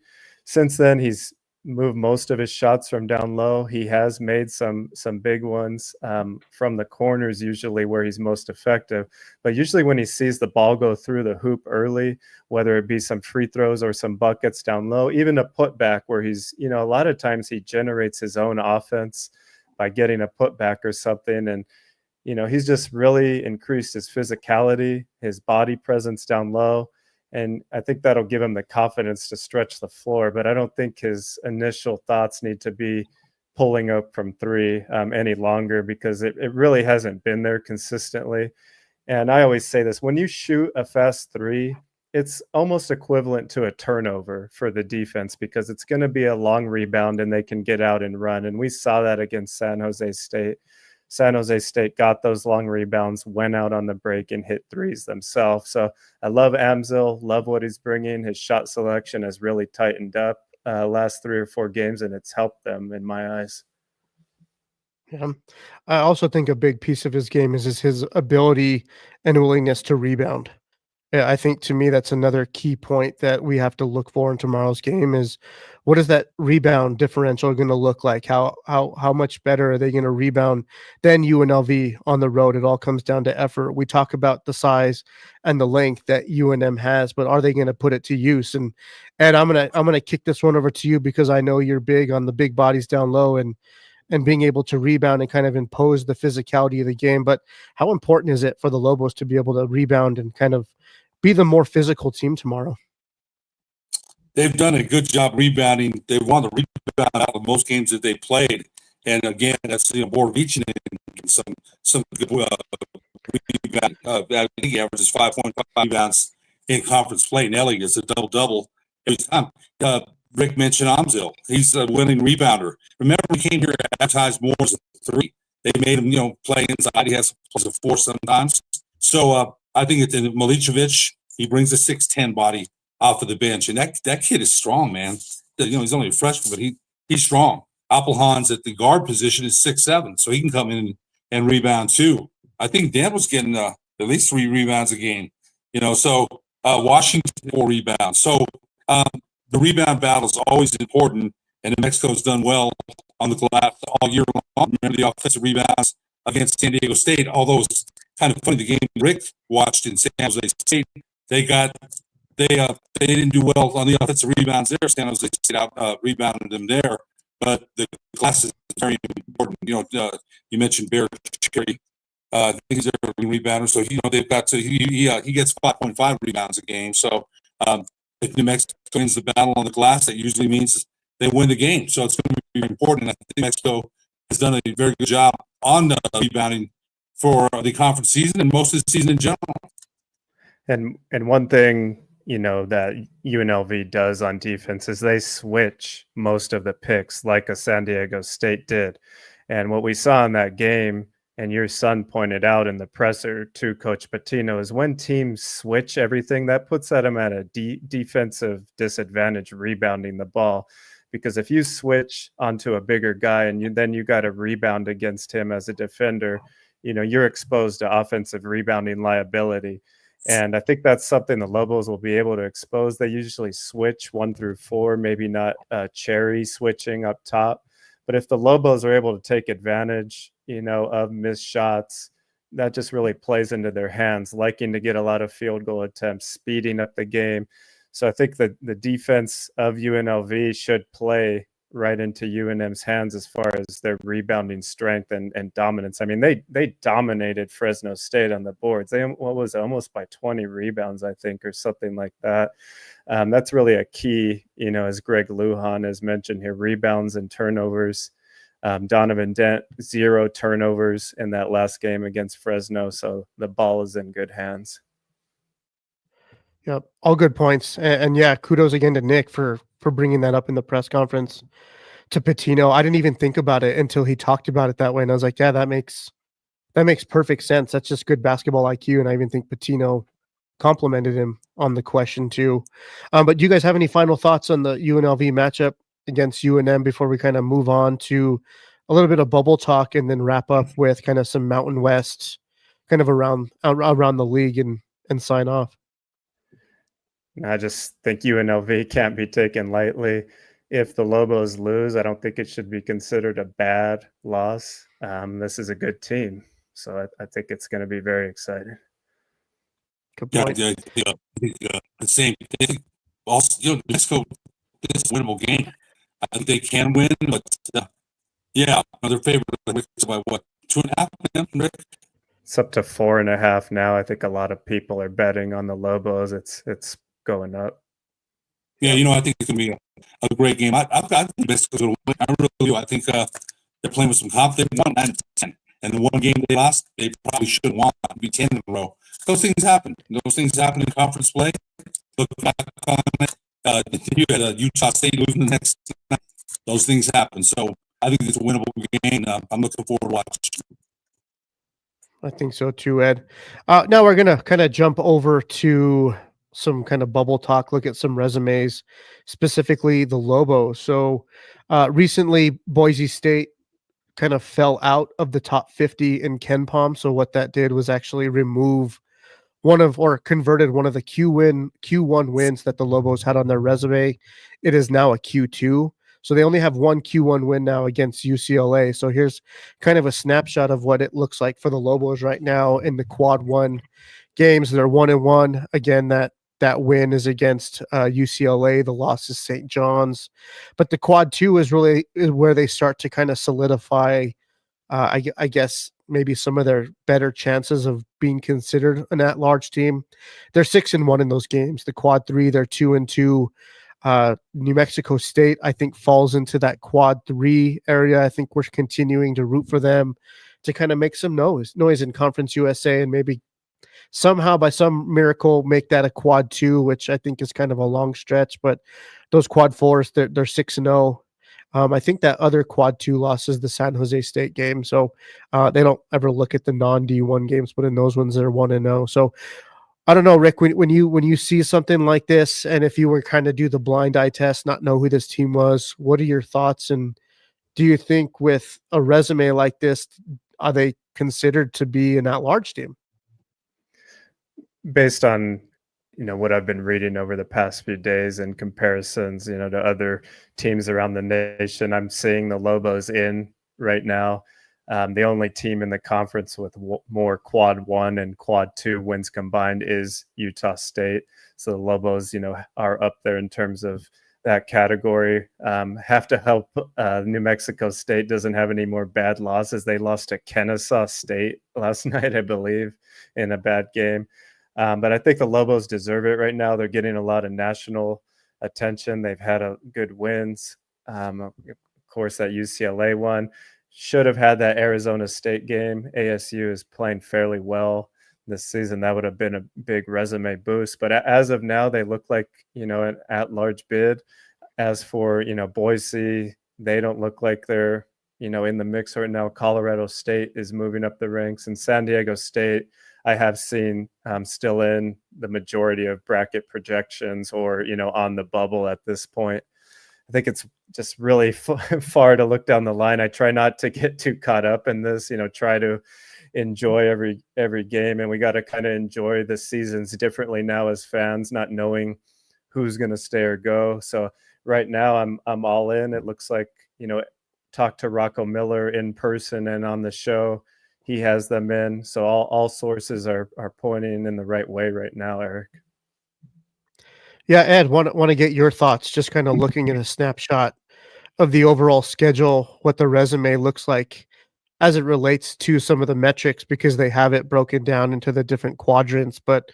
Since then, he's moved most of his shots from down low. He has made some big ones from the corners, usually where he's most effective. But usually when he sees the ball go through the hoop early, whether it be some free throws or some buckets down low, even a putback where he's, a lot of times he generates his own offense by getting a putback or something. And, he's just really increased his physicality, his body presence down low. And I think that'll give him the confidence to stretch the floor. But I don't think his initial thoughts need to be pulling up from three any longer, because it really hasn't been there consistently. And I always say this, when you shoot a fast three, it's almost equivalent to a turnover for the defense, because it's going to be a long rebound and they can get out and run. And we saw that against San Jose State. San Jose State got those long rebounds, went out on the break and hit threes themselves. So I love Amzil, love what he's bringing. His shot selection has really tightened up last 3 or 4 games, and it's helped them in my eyes. Yeah. I also think a big piece of his game is his ability and willingness to rebound. Yeah, I think to me that's another key point that we have to look for in tomorrow's game is what is that rebound differential going to look like? How much better are they going to rebound than UNLV on the road? It all comes down to effort. We talk about the size and the length that UNM has, but are they going to put it to use? And I'm gonna kick this one over to you, because I know you're big on the big bodies down low and being able to rebound and kind of impose the physicality of the game. But how important is it for the Lobos to be able to rebound and kind of be the more physical team tomorrow? They've done a good job rebounding. They won the rebound out of most games that they played. And again, that's more reaching in some good rebound. I think he averages 5.5 rebounds in conference play. Nelly gets a double-double every time. Rick mentioned Amzil. He's a winning rebounder. Remember, we came here to advertise more as a three. They made him, play inside. He has plus a 4 sometimes. So I think it's Milicevic. He brings a 6'10" body off of the bench, and that kid is strong, man. He's only a freshman, but he's strong. Appelhahn's at the guard position is 6'7", so he can come in and rebound too. I think Dan was getting at least 3 rebounds a game. So Washington 4 rebounds. So the rebound battle is always important, and New Mexico's done well on the glass all year long. Remember the offensive rebounds against San Diego State, although it's kind of funny, the game Rick watched in San Jose State, they didn't do well on the offensive rebounds there. San Jose State out rebounded them there, but the class is very important. You mentioned Bear Cherry. I think he's a rebounder, so they've got to. He gets 5.5 rebounds a game. So if New Mexico wins the battle on the glass, that usually means they win the game. So it's going to be important. I think New Mexico has done a very good job on the rebounding for the conference season and most of the season in general. And one thing, that UNLV does on defense is they switch most of the picks like a San Diego State did. And what we saw in that game, and your son pointed out in the presser to Coach Patino, is when teams switch everything, that puts them at a defensive disadvantage rebounding the ball. Because if you switch onto a bigger guy and then you got to rebound against him as a defender, you're exposed to offensive rebounding liability. And I think that's something the Lobos will be able to expose. They usually switch 1 through 4, maybe not cherry switching up top. But if the Lobos are able to take advantage, of missed shots, that just really plays into their hands, liking to get a lot of field goal attempts, speeding up the game. So I think that the defense of UNLV should play right into UNM's hands as far as their rebounding strength and dominance. I mean, they dominated Fresno State on the boards. They, what was it, almost by 20 rebounds, I think, or something like that. That's really a key, as Greg Lujan has mentioned here, rebounds and turnovers. Donovan Dent, 0 turnovers in that last game against Fresno. So the ball is in good hands. Yep, all good points. And yeah, kudos again to Nick for bringing that up in the press conference to Pitino. I didn't even think about it until he talked about it that way, and I was like, yeah, that makes perfect sense. That's just good basketball IQ, and I even think Pitino complimented him on the question too. But do you guys have any final thoughts on the UNLV matchup against UNM before we kind of move on to a little bit of bubble talk and then wrap up with kind of some Mountain West kind of around the league and sign off? I just think UNLV can't be taken lightly. If the Lobos lose, I don't think it should be considered a bad loss. This is a good team, so I think it's going to be very exciting. Good Yeah, point. the same thing. Also, Mexico is a winnable game. I think they can win, but another favorite by what, 2.5, Rick? It's up to 4.5 now. I think a lot of people are betting on the Lobos. It's going up. Yeah, I think it's going to be a great game. I think Mexico's going to win. I really do. I think they're playing with some confidence. They won 9-10, and the one game they lost, they probably should have won. It'd be 10 in a row. Those things happen. Those things happen in conference play. Look back on it. You had Utah State losing the next night. Those things happen. So I think it's a winnable game. I'm looking forward to watching. I think so too, Ed. Now we're going to kind of jump over to some kind of bubble talk, look at some resumes, specifically the Lobos. So recently, Boise State kind of fell out of the top 50 in KenPom. So what that did was actually remove converted one of the Q1 wins that the Lobos had on their resume. It is now a Q2. So they only have one Q1 win now against UCLA. So here's kind of a snapshot of what it looks like for the Lobos right now in the quad 1 games. They're 1-1. Again, that win is against UCLA. The loss is St. John's. But the quad 2 is where they start to kind of solidify, I guess, maybe some of their better chances of being considered an at-large team. They're 6-1 in those games. The quad 3, they're 2-2. New Mexico State, I think, falls into that quad 3 area. I think we're continuing to root for them to kind of make some noise in Conference USA and maybe somehow by some miracle make that a quad 2, which I think is kind of a long stretch. But those quad 4s, they're 6-0. I think that other quad 2 loss is the San Jose State game. So they don't ever look at the non-D1 games, but in those ones they're 1-0. So I don't know, Rick, when you see something like this, and if you were kind of do the blind eye test, not know who this team was, what are your thoughts? And do you think with a resume like this, are they considered to be an at-large team? Based on what I've been reading over the past few days and comparisons, to other teams around the nation, I'm seeing the Lobos in right now. The only team in the conference with more quad 1 and quad 2 wins combined is Utah State. So the Lobos, are up there in terms of that category. Have to help New Mexico State doesn't have any more bad losses. They lost to Kennesaw State last night, I believe, in a bad game. But I think the Lobos deserve it right now. They're getting a lot of national attention. They've had good wins. Of course, that UCLA one. Should have had that Arizona State game. ASU is playing fairly well this season. That would have been a big resume boost. But as of now, they look like, an at-large bid. As for, Boise, they don't look like they're, in the mix right now. Colorado State is moving up the ranks. And San Diego State, I have seen still in the majority of bracket projections or, on the bubble at this point. I think it's just really far to look down the line. I try not to get too caught up in this, try to enjoy every game, and we got to kind of enjoy the seasons differently now as fans, not knowing who's going to stay or go. So right now I'm all in. It looks like, talk to Rocco Miller in person and on the show, he has them in. So all sources are pointing in the right way right now, Eric. Yeah, Ed, want to get your thoughts, just kind of looking at a snapshot of the overall schedule, what the resume looks like as it relates to some of the metrics, because they have it broken down into the different quadrants, but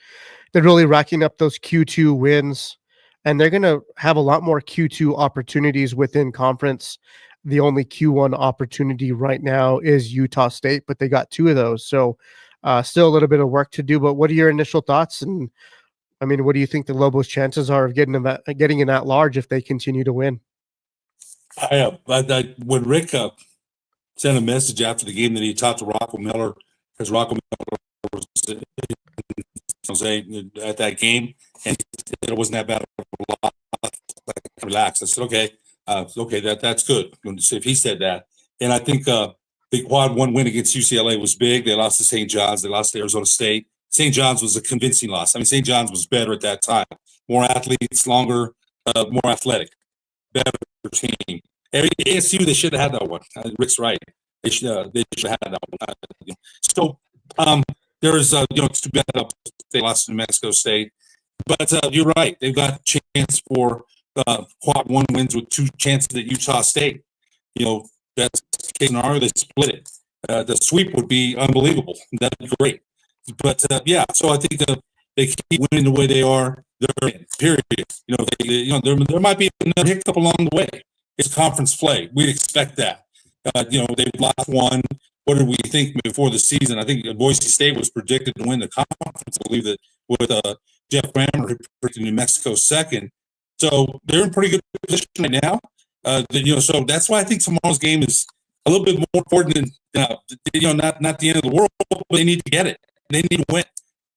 they're really racking up those Q2 wins, and they're going to have a lot more Q2 opportunities within conference. The only Q1 opportunity right now is Utah State, but they got 2 of those. So still a little bit of work to do, but what are your initial thoughts? And I mean, what do you think the Lobos' chances are of getting in at large if they continue to win? When Rick sent a message after the game that he talked to Rocco Miller, because Rocco Miller was at that game, and it wasn't that bad of a lot. Relax. I said, okay, that's good. If he said that, and I think the quad 1 win against UCLA was big. They lost to St. John's. They lost to Arizona State. St. John's was a convincing loss. I mean, St. John's was better at that time. More athletes, longer, more athletic, better team. ASU, they should have had that one. Rick's right. They should have had that one. So there's, it's too bad they lost to New Mexico State. But you're right. They've got a chance for quad 1 wins with 2 chances at Utah State. That's the case scenario. They split it. The sweep would be unbelievable. That'd be great. But so I think they keep winning the way they are. They're in, period. There might be another hiccup along the way. It's conference play. We'd expect that. They've lost 1. What did we think before the season? I think Boise State was predicted to win the conference. I believe that with Jeff Grammer, who predicted New Mexico second. So they're in pretty good position right now. So that's why I think tomorrow's game is a little bit more important than not the end of the world, but they need to get it. They need to win.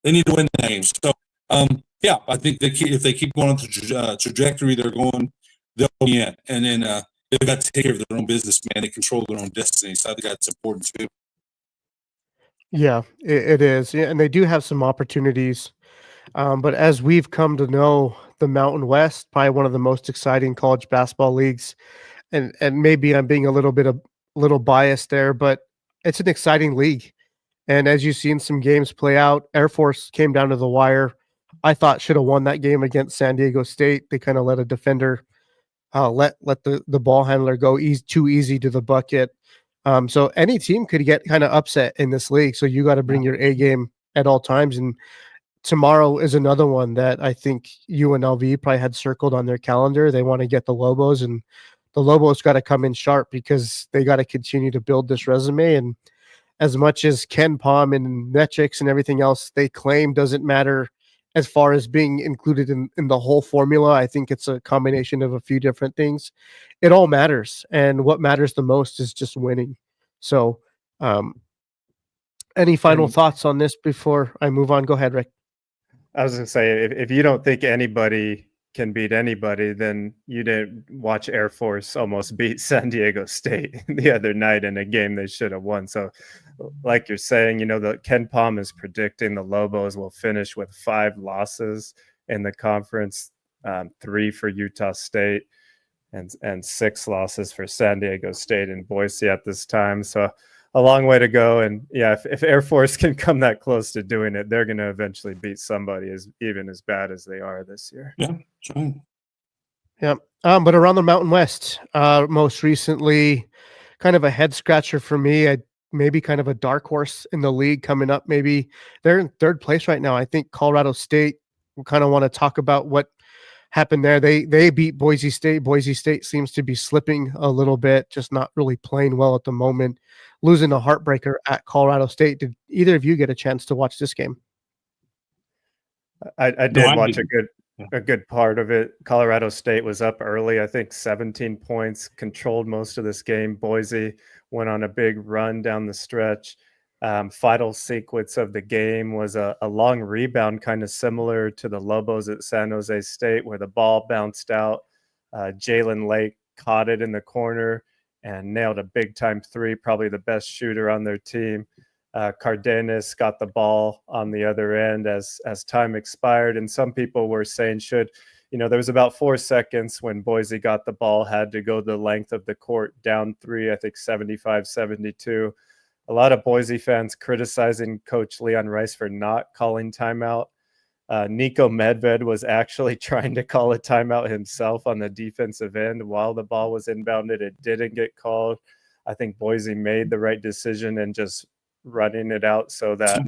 They need to win the game. So I think if they keep going on the trajectory they're going, they'll be in. And then they've got to take care of their own business, man. They control their own destiny. So I think that's important too. Yeah, it is. Yeah, and they do have some opportunities. But as we've come to know, the Mountain West, probably one of the most exciting college basketball leagues. And maybe I'm being a little biased there, but it's an exciting league. And as you've seen some games play out, Air Force came down to the wire. I thought should have won that game against San Diego State. They kind of let a defender let the ball handler go too easy to the bucket. So any team could get kind of upset in this league. So you got to bring your A game at all times. And tomorrow is another one that I think UNLV probably had circled on their calendar. They want to get the Lobos, and the Lobos got to come in sharp because they got to continue to build this resume. And as much as Ken Palm and metrics and everything else they claim doesn't matter as far as being included in the whole formula, I think it's a combination of a few different things. It all matters. And what matters the most is just winning. So any final thoughts on this before I move on? Go ahead, Rick. I was going to say, if you don't think anybody can beat anybody, then you didn't watch Air Force almost beat San Diego State the other night in a game they should have won. So like you're saying, the Ken Palm is predicting the Lobos will finish with 5 losses in the conference, 3 for Utah State and 6 losses for San Diego State and Boise at this time. So a long way to go. And if Air Force can come that close to doing it, they're going to eventually beat somebody even as bad as they are this year. Yeah, sure. Yeah. But around the Mountain West, most recently, kind of a head scratcher for me, maybe kind of a dark horse in the league coming up. Maybe they're in 3rd place right now. I think Colorado State, we kind of want to talk about what happened there. They beat Boise State. Boise State seems to be slipping a little bit, just not really playing well at the moment, losing a heartbreaker at Colorado State. Did either of you get a chance to watch this game? I did watch a good part of it. Colorado State was up early, I think 17 points, controlled most of this game. Boise went on a big run down the stretch. Final sequence of the game was a long rebound, kind of similar to the Lobos at San Jose State, where the ball bounced out Jalen Lake caught it in the corner and nailed a big-time three, probably the best shooter on their team. Cardenas got the ball on the other end as time expired, and some people were saying there was about 4 seconds when Boise got the ball, had to go the length of the court down three, I think 75-72. A lot of Boise fans criticizing Coach Leon Rice for not calling timeout. Nico Medved was actually trying to call a timeout himself on the defensive end while the ball was inbounded. It didn't get called. I think Boise made the right decision and just running it out so that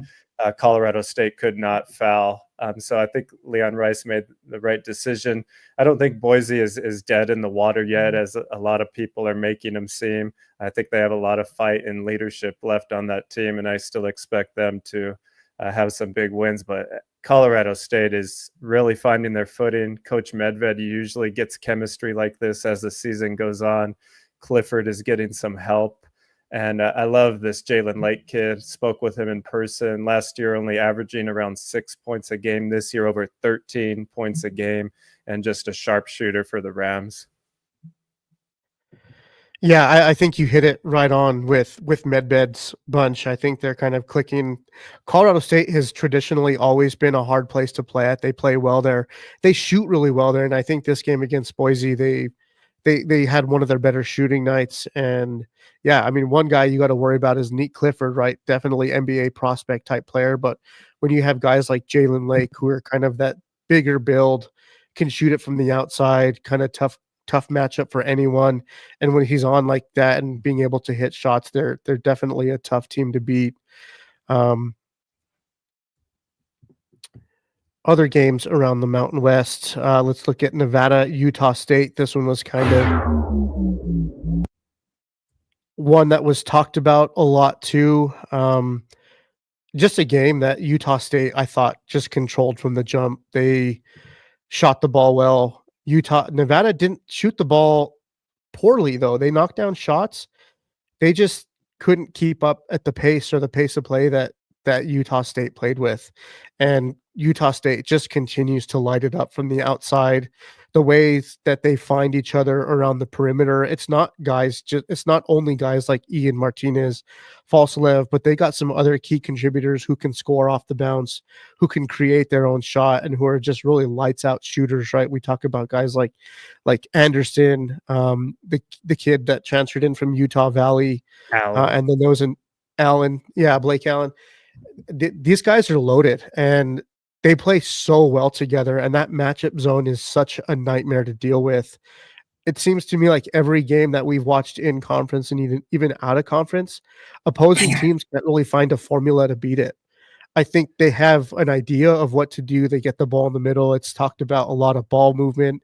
Colorado State could not foul. So I think Leon Rice made the right decision. I don't think Boise is dead in the water yet, as a lot of people are making them seem. I think they have a lot of fight and leadership left on that team, and I still expect them to have some big wins. But Colorado State is really finding their footing. Coach Medved usually gets chemistry like this as the season goes on. Clifford is getting some help. And I love this Jalen Lake kid. Spoke with him in person last year, only averaging around 6 points a game. This year, over 13 points a game, and just a sharpshooter for the Rams. Yeah, I think you hit it right on with Medved's bunch. I think they're kind of clicking. Colorado State has traditionally always been a hard place to play at. They play well there. They shoot really well there. And I think this game against Boise, they had one of their better shooting nights. And yeah, I mean, one guy you got to worry about is Neat Clifford, right? Definitely NBA prospect type player. But when you have guys like Jalen Lake, who are kind of that bigger build, can shoot it from the outside, kind of tough matchup for anyone. And when he's on like that and being able to hit shots, they're definitely a tough team to beat. Other games around the Mountain West. Let's look at Nevada, Utah State. This one was kind of one that was talked about a lot too. Just a game that Utah State, I thought, just controlled from the jump. They shot the ball well. Nevada didn't shoot the ball poorly, though. They knocked down shots. They just couldn't keep up at the pace or the pace of play that Utah State played with. And Utah State just continues to light it up from the outside. The ways that they find each other around the perimeter. It's not only guys like Ian Martinez, Falsalev, but they got some other key contributors who can score off the bounce, who can create their own shot, and who are just really lights out shooters, right? We talk about guys like Anderson, the kid that transferred in from Utah Valley, and then there was an Allen, Blake Allen. These guys are loaded, and they play so well together, and that matchup zone is such a nightmare to deal with. It seems to me like every game that we've watched in conference and even out of conference, opposing teams can't really find a formula to beat it. I think they have an idea of what to do. They get the ball in the middle. It's talked about a lot of ball movement,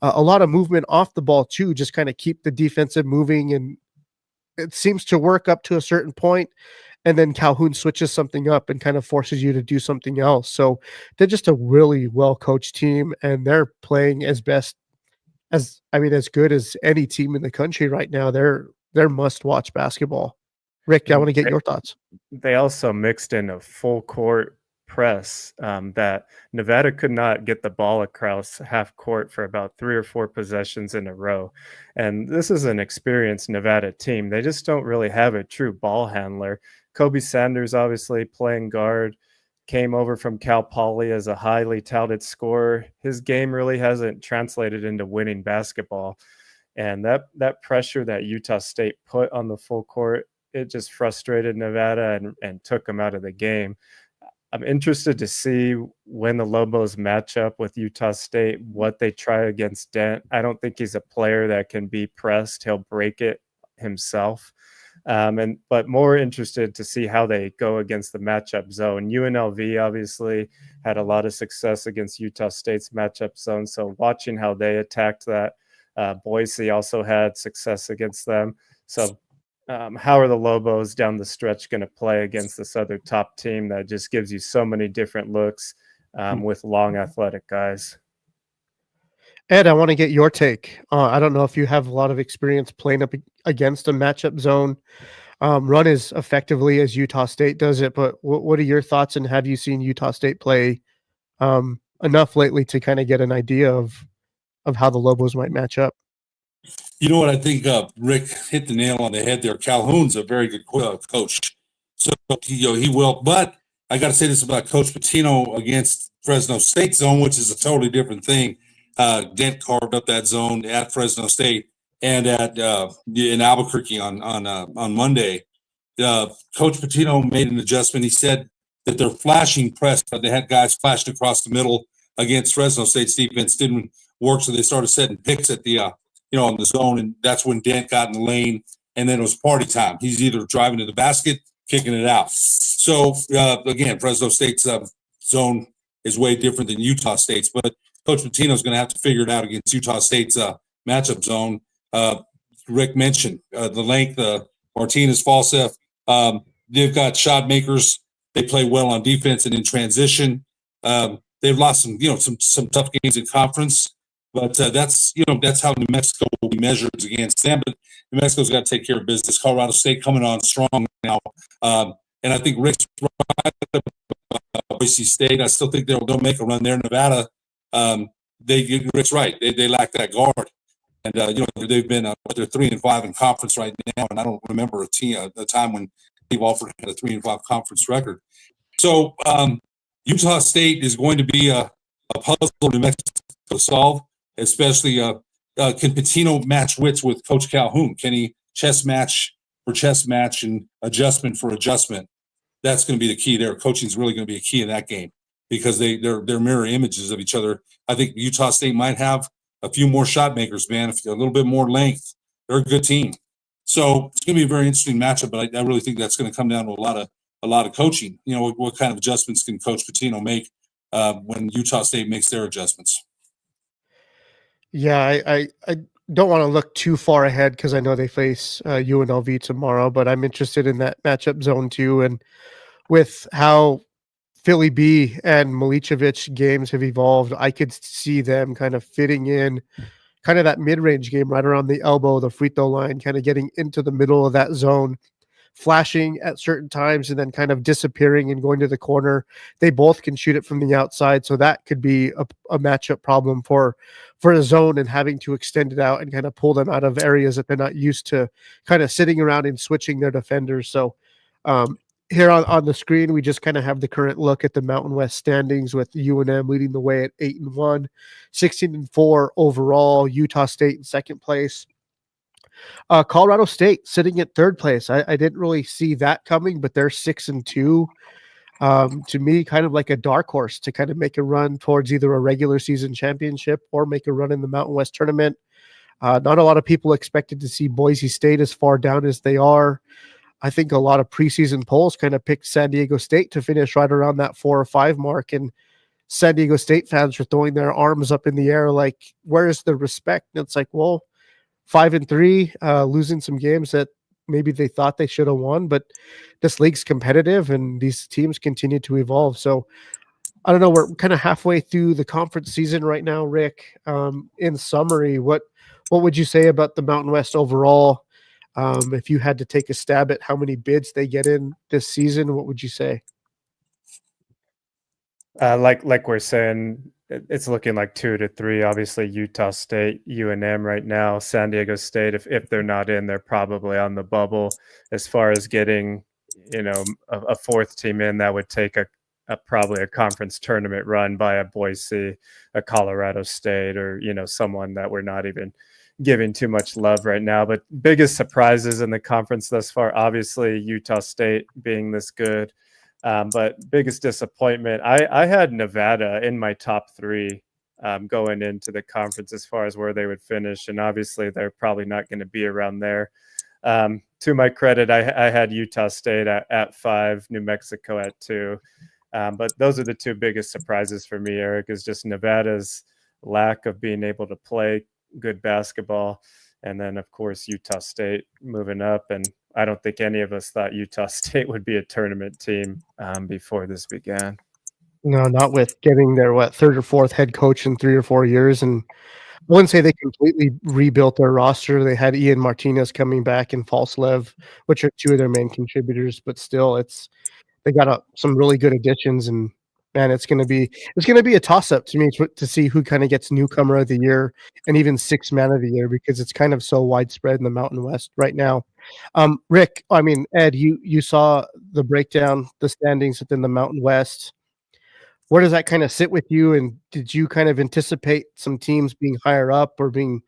a lot of movement off the ball too, just kind of keep the defensive moving, and it seems to work up to a certain point. And then Calhoun switches something up and kind of forces you to do something else. So they're just a really well-coached team, and they're playing as good as any team in the country right now. They're must-watch basketball. Rick, I want to get your thoughts. They also mixed in a full-court press that Nevada could not get the ball across half court for about 3 or 4 possessions in a row. And this is an experienced Nevada team. They just don't really have a true ball handler. Kobe Sanders, obviously playing guard, came over from Cal Poly as a highly touted scorer. His game really hasn't translated into winning basketball. And that pressure that Utah State put on the full court, it just frustrated Nevada and took them out of the game. I'm interested to see when the Lobos match up with Utah State, what they try against Dent. I don't think he's a player that can be pressed. He'll break it himself. But more interested to see how they go against the matchup zone. UNLV obviously had a lot of success against Utah State's matchup zone. So watching how they attacked that, Boise also had success against them. So how are the Lobos down the stretch going to play against this other top team that just gives you so many different looks with long athletic guys? Ed, I want to get your take. I don't know if you have a lot of experience playing up against a matchup zone run as effectively as Utah State does it, but what are your thoughts, and have you seen Utah State play enough lately to kind of get an idea of of how the Lobos might match up. You know what? I think Rick hit the nail on the head there. Calhoun's a very good coach. So, he will. But I got to say this about Coach Pitino against Fresno State zone, which is a totally different thing. Dent carved up that zone at Fresno State and at in Albuquerque on Monday. Coach Pitino made an adjustment. He said that they're flashing press, but they had guys flashed across the middle against Fresno State's defense. Didn't work, so they started setting picks at the on the zone, and that's when Dent got in the lane, and then it was party time. He's either driving to the basket, kicking it out. So, again, Fresno State's zone is way different than Utah State's, but Coach Pitino's going to have to figure it out against Utah State's matchup zone. Rick mentioned the length, Martinez, Falsef. They've got shot makers. They play well on defense and in transition. They've lost some tough games in conference. But that's how New Mexico will be measured against them. But New Mexico's got to take care of business. Colorado State coming on strong now. And I think Rick's right about Boise State. I still think they'll make a run there. Nevada, Rick's right. They lack that guard. And, they've been they're 3-5 in conference right now. And I don't remember a time when Steve Alford had a 3-5 conference record. So Utah State is going to be a puzzle New Mexico to solve. Especially, can Pitino match wits with Coach Calhoun? Can he chess match for chess match and adjustment for adjustment? That's going to be the key there. Coaching is really going to be a key in that game because they're mirror images of each other. I think Utah State might have a few more shot makers, man. A little bit more length. They're a good team. So it's going to be a very interesting matchup, but I really think that's going to come down to a lot of coaching. What kind of adjustments can Coach Pitino make when Utah State makes their adjustments? Yeah, I don't want to look too far ahead because I know they face UNLV tomorrow, but I'm interested in that matchup zone too. And with how Philly B and Milicevic games have evolved, I could see them kind of fitting in kind of that mid-range game right around the elbow, the free throw line, kind of getting into the middle of that zone, flashing at certain times and then kind of disappearing and going to the corner. They both can shoot it from the outside. So that could be a matchup problem for a zone and having to extend it out and kind of pull them out of areas that they're not used to kind of sitting around and switching their defenders. So here on the screen, we just kind of have the current look at the Mountain West standings with UNM leading the way at 8-1, 16-4 overall, Utah State in second place. Colorado State sitting at third place. I didn't really see that coming, but they're 6-2. To me, kind of like a dark horse to kind of make a run towards either a regular season championship or make a run in the Mountain West tournament. Not a lot of people expected to see Boise State as far down as they are. I think a lot of preseason polls kind of picked San Diego State to finish right around that 4 or 5 mark. And San Diego State fans were throwing their arms up in the air like, where is the respect? And it's like, well, 5-3, losing some games that maybe they thought they should have won, but this league's competitive and these teams continue to evolve. So I don't know, we're kind of halfway through the conference season right now, Rick. In summary, what would you say about the Mountain West overall? If you had to take a stab at how many bids they get in this season, what would you say? Like we're saying, it's looking like 2 to 3. Obviously, Utah State, UNM right now, San Diego State. If they're not in, they're probably on the bubble. As far as getting, a fourth team in, that would take probably a conference tournament run by a Boise, a Colorado State, or someone that we're not even giving too much love right now. But biggest surprises in the conference thus far, obviously Utah State being this good. But biggest disappointment, I had Nevada in my top 3 going into the conference as far as where they would finish. And obviously they're probably not going to be around there. To my credit, I had Utah State at 5, New Mexico at 2. But those are the 2 biggest surprises for me, Eric, is just Nevada's lack of being able to play good basketball. And then, of course, Utah State moving up. And I don't think any of us thought Utah State would be a tournament team before this began. No, not with getting their, 3rd or 4th head coach in 3 or 4 years. And I wouldn't say they completely rebuilt their roster. They had Ian Martinez coming back and Falslev, which are 2 of their main contributors. But still, they got some really good additions. And man, it's going to be a toss up to me to see who kind of gets newcomer of the year and even sixth man of the year, because it's kind of so widespread in the Mountain West right now. Rick, I mean, Ed, you saw the breakdown, the standings within the Mountain West. Where does that kind of sit with you? And did you kind of anticipate some teams being higher up or being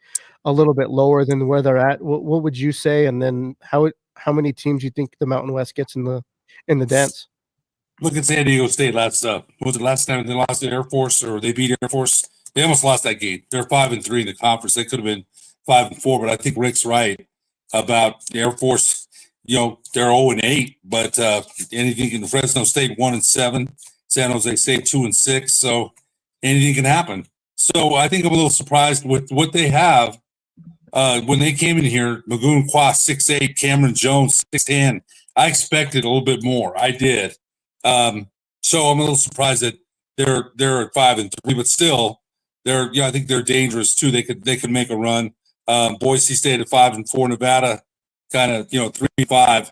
a little bit lower than where they're at? What would you say? And then how many teams you think the Mountain West gets in the dance? Look at San Diego State was it last time they lost to Air Force, or they beat Air Force? They almost lost that game. They're 5-3 in the conference. They could have been 5-4, but I think Rick's right about Air Force. They're 0-8, but anything in Fresno State 1-7, San Jose State 2-6. So anything can happen. So I think I'm a little surprised with what they have. When they came in here, Magoon Kwa 6'8", Cameron Jones 6'10". I expected a little bit more. I did. So I'm a little surprised that they're at 5-3, but still, I think they're dangerous too. They could make a run. Boise State at 5-4, Nevada kind of 3-5.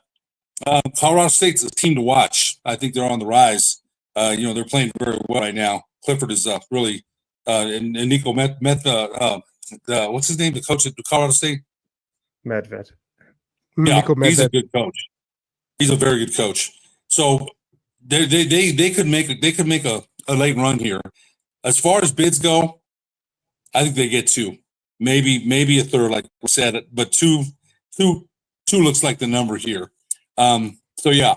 Colorado State's a team to watch. I think they're on the rise. They're playing very well right now. Clifford is really and Nico what's his name? The coach at Colorado State? Medved. Yeah, Nico Medved. He's a good coach. He's a very good coach. So they could make a late run here. As far as bids go, I think they get 2, maybe a third, like we said. But two looks like the number here. So yeah,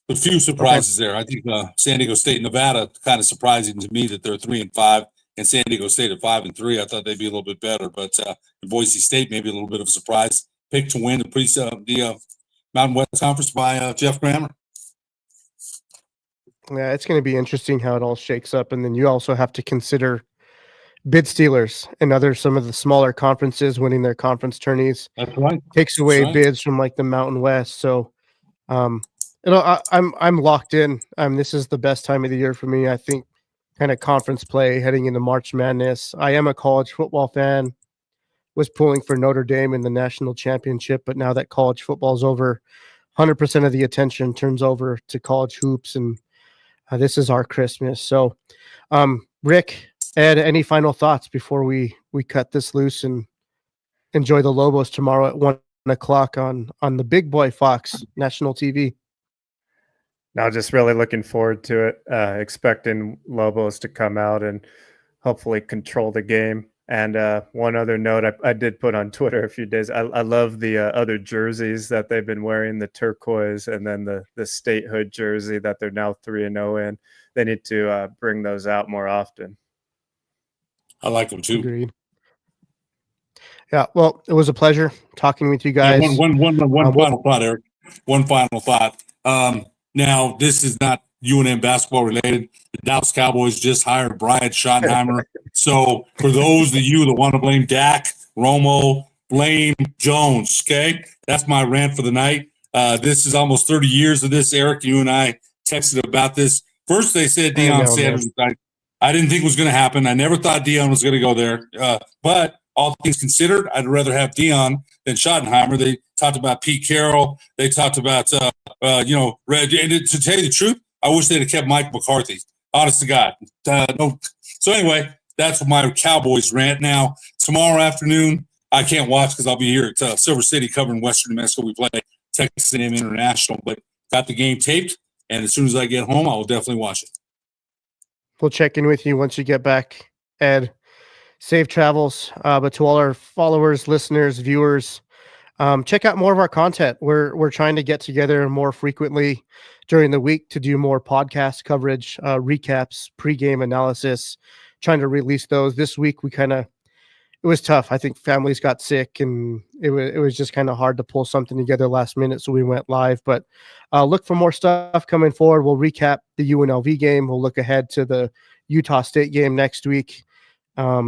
a few surprises there. I think San Diego State, Nevada, kind of surprising to me that they're 3-5, and San Diego State at 5-3. I thought they'd be a little bit better, but Boise State maybe a little bit of a surprise pick to win the Mountain West Conference by Jeff Grammer. Yeah, it's going to be interesting how it all shakes up. And then you also have to consider bid stealers and some of the smaller conferences winning their conference tourneys. That's right. Takes away bids from like the Mountain West. So, I'm locked in. This is the best time of the year for me. I think kind of conference play heading into March Madness. I am a college football fan. Was pulling for Notre Dame in the national championship, but now that college football's over, 100% of the attention turns over to college hoops, and this is our Christmas. So, Rick, Ed, any final thoughts before we cut this loose and enjoy the Lobos tomorrow at 1:00 on the Big Boy Fox national TV? Now, just really looking forward to it. Expecting Lobos to come out and hopefully control the game. And one other note I did put on Twitter a few days. I love the other jerseys that they've been wearing, the turquoise and then the statehood jersey that they're now 3-0 in. They need to bring those out more often. I like them too. Agreed. Yeah, well, it was a pleasure talking with you guys. Yeah, one final thought, Eric. One final thought. Now, this is not UNM basketball related. The Dallas Cowboys just hired Brian Schottenheimer. So for those of you that want to blame Dak, Romo, blame Jones, okay? That's my rant for the night. This is almost 30 years of this. Eric, you and I texted about this. First, they said Deion Sanders. I didn't think it was going to happen. I never thought Deion was going to go there. But all things considered, I'd rather have Deion than Schottenheimer. They talked about Pete Carroll. They talked about, Red. And to tell you the truth, I wish they'd have kept Mike McCarthy. Honest to God. No. So anyway, that's my Cowboys rant. Now, tomorrow afternoon, I can't watch because I'll be here at Silver City covering Western New Mexico. We play Texas A&M International, but got the game taped, and as soon as I get home, I will definitely watch it. We'll check in with you once you get back, Ed. Safe travels. But to all our followers, listeners, viewers, check out more of our content. We're trying to get together more frequently during the week to do more podcast coverage, recaps, pregame analysis, trying to release those. This week, it was tough. I think families got sick, and it was just kind of hard to pull something together last minute, so we went live. But look for more stuff coming forward. We'll recap the UNLV game. We'll look ahead to the Utah State game next week.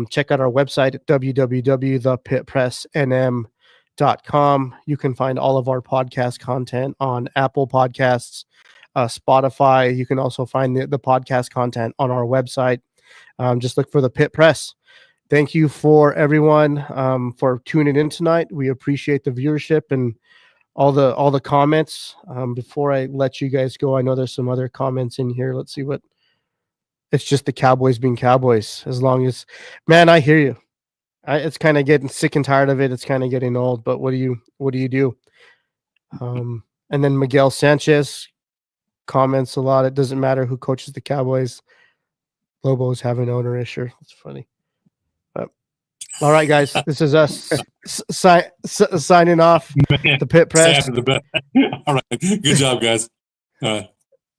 Check out our website at www.thepitpressnm.com. You can find all of our podcast content on Apple Podcasts, Spotify. You can also find the podcast content on our website. Just look for the Pit Press. Thank you for everyone for tuning in tonight. We appreciate the viewership, and all the comments. Before I let you guys go, I know there's some other comments in here. Let's see what. It's just the Cowboys being Cowboys. As long as, man, I hear you. It's kind of getting sick and tired of it. It's kind of getting old. But what do you do? And then Miguel Sanchez comments a lot. It doesn't matter who coaches the Cowboys. Lobos have an owner issue. That's funny. But all right, guys, this is us signing off the Pit Press. All right, good job, guys.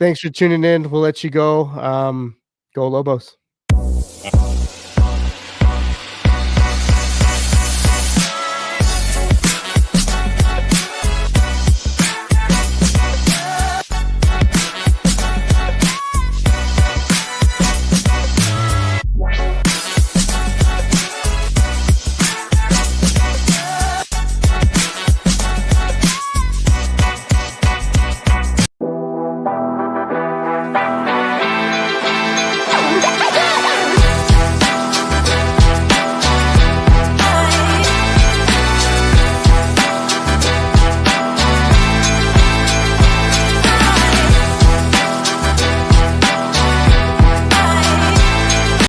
Thanks for tuning in. We'll let you go. Go Lobos.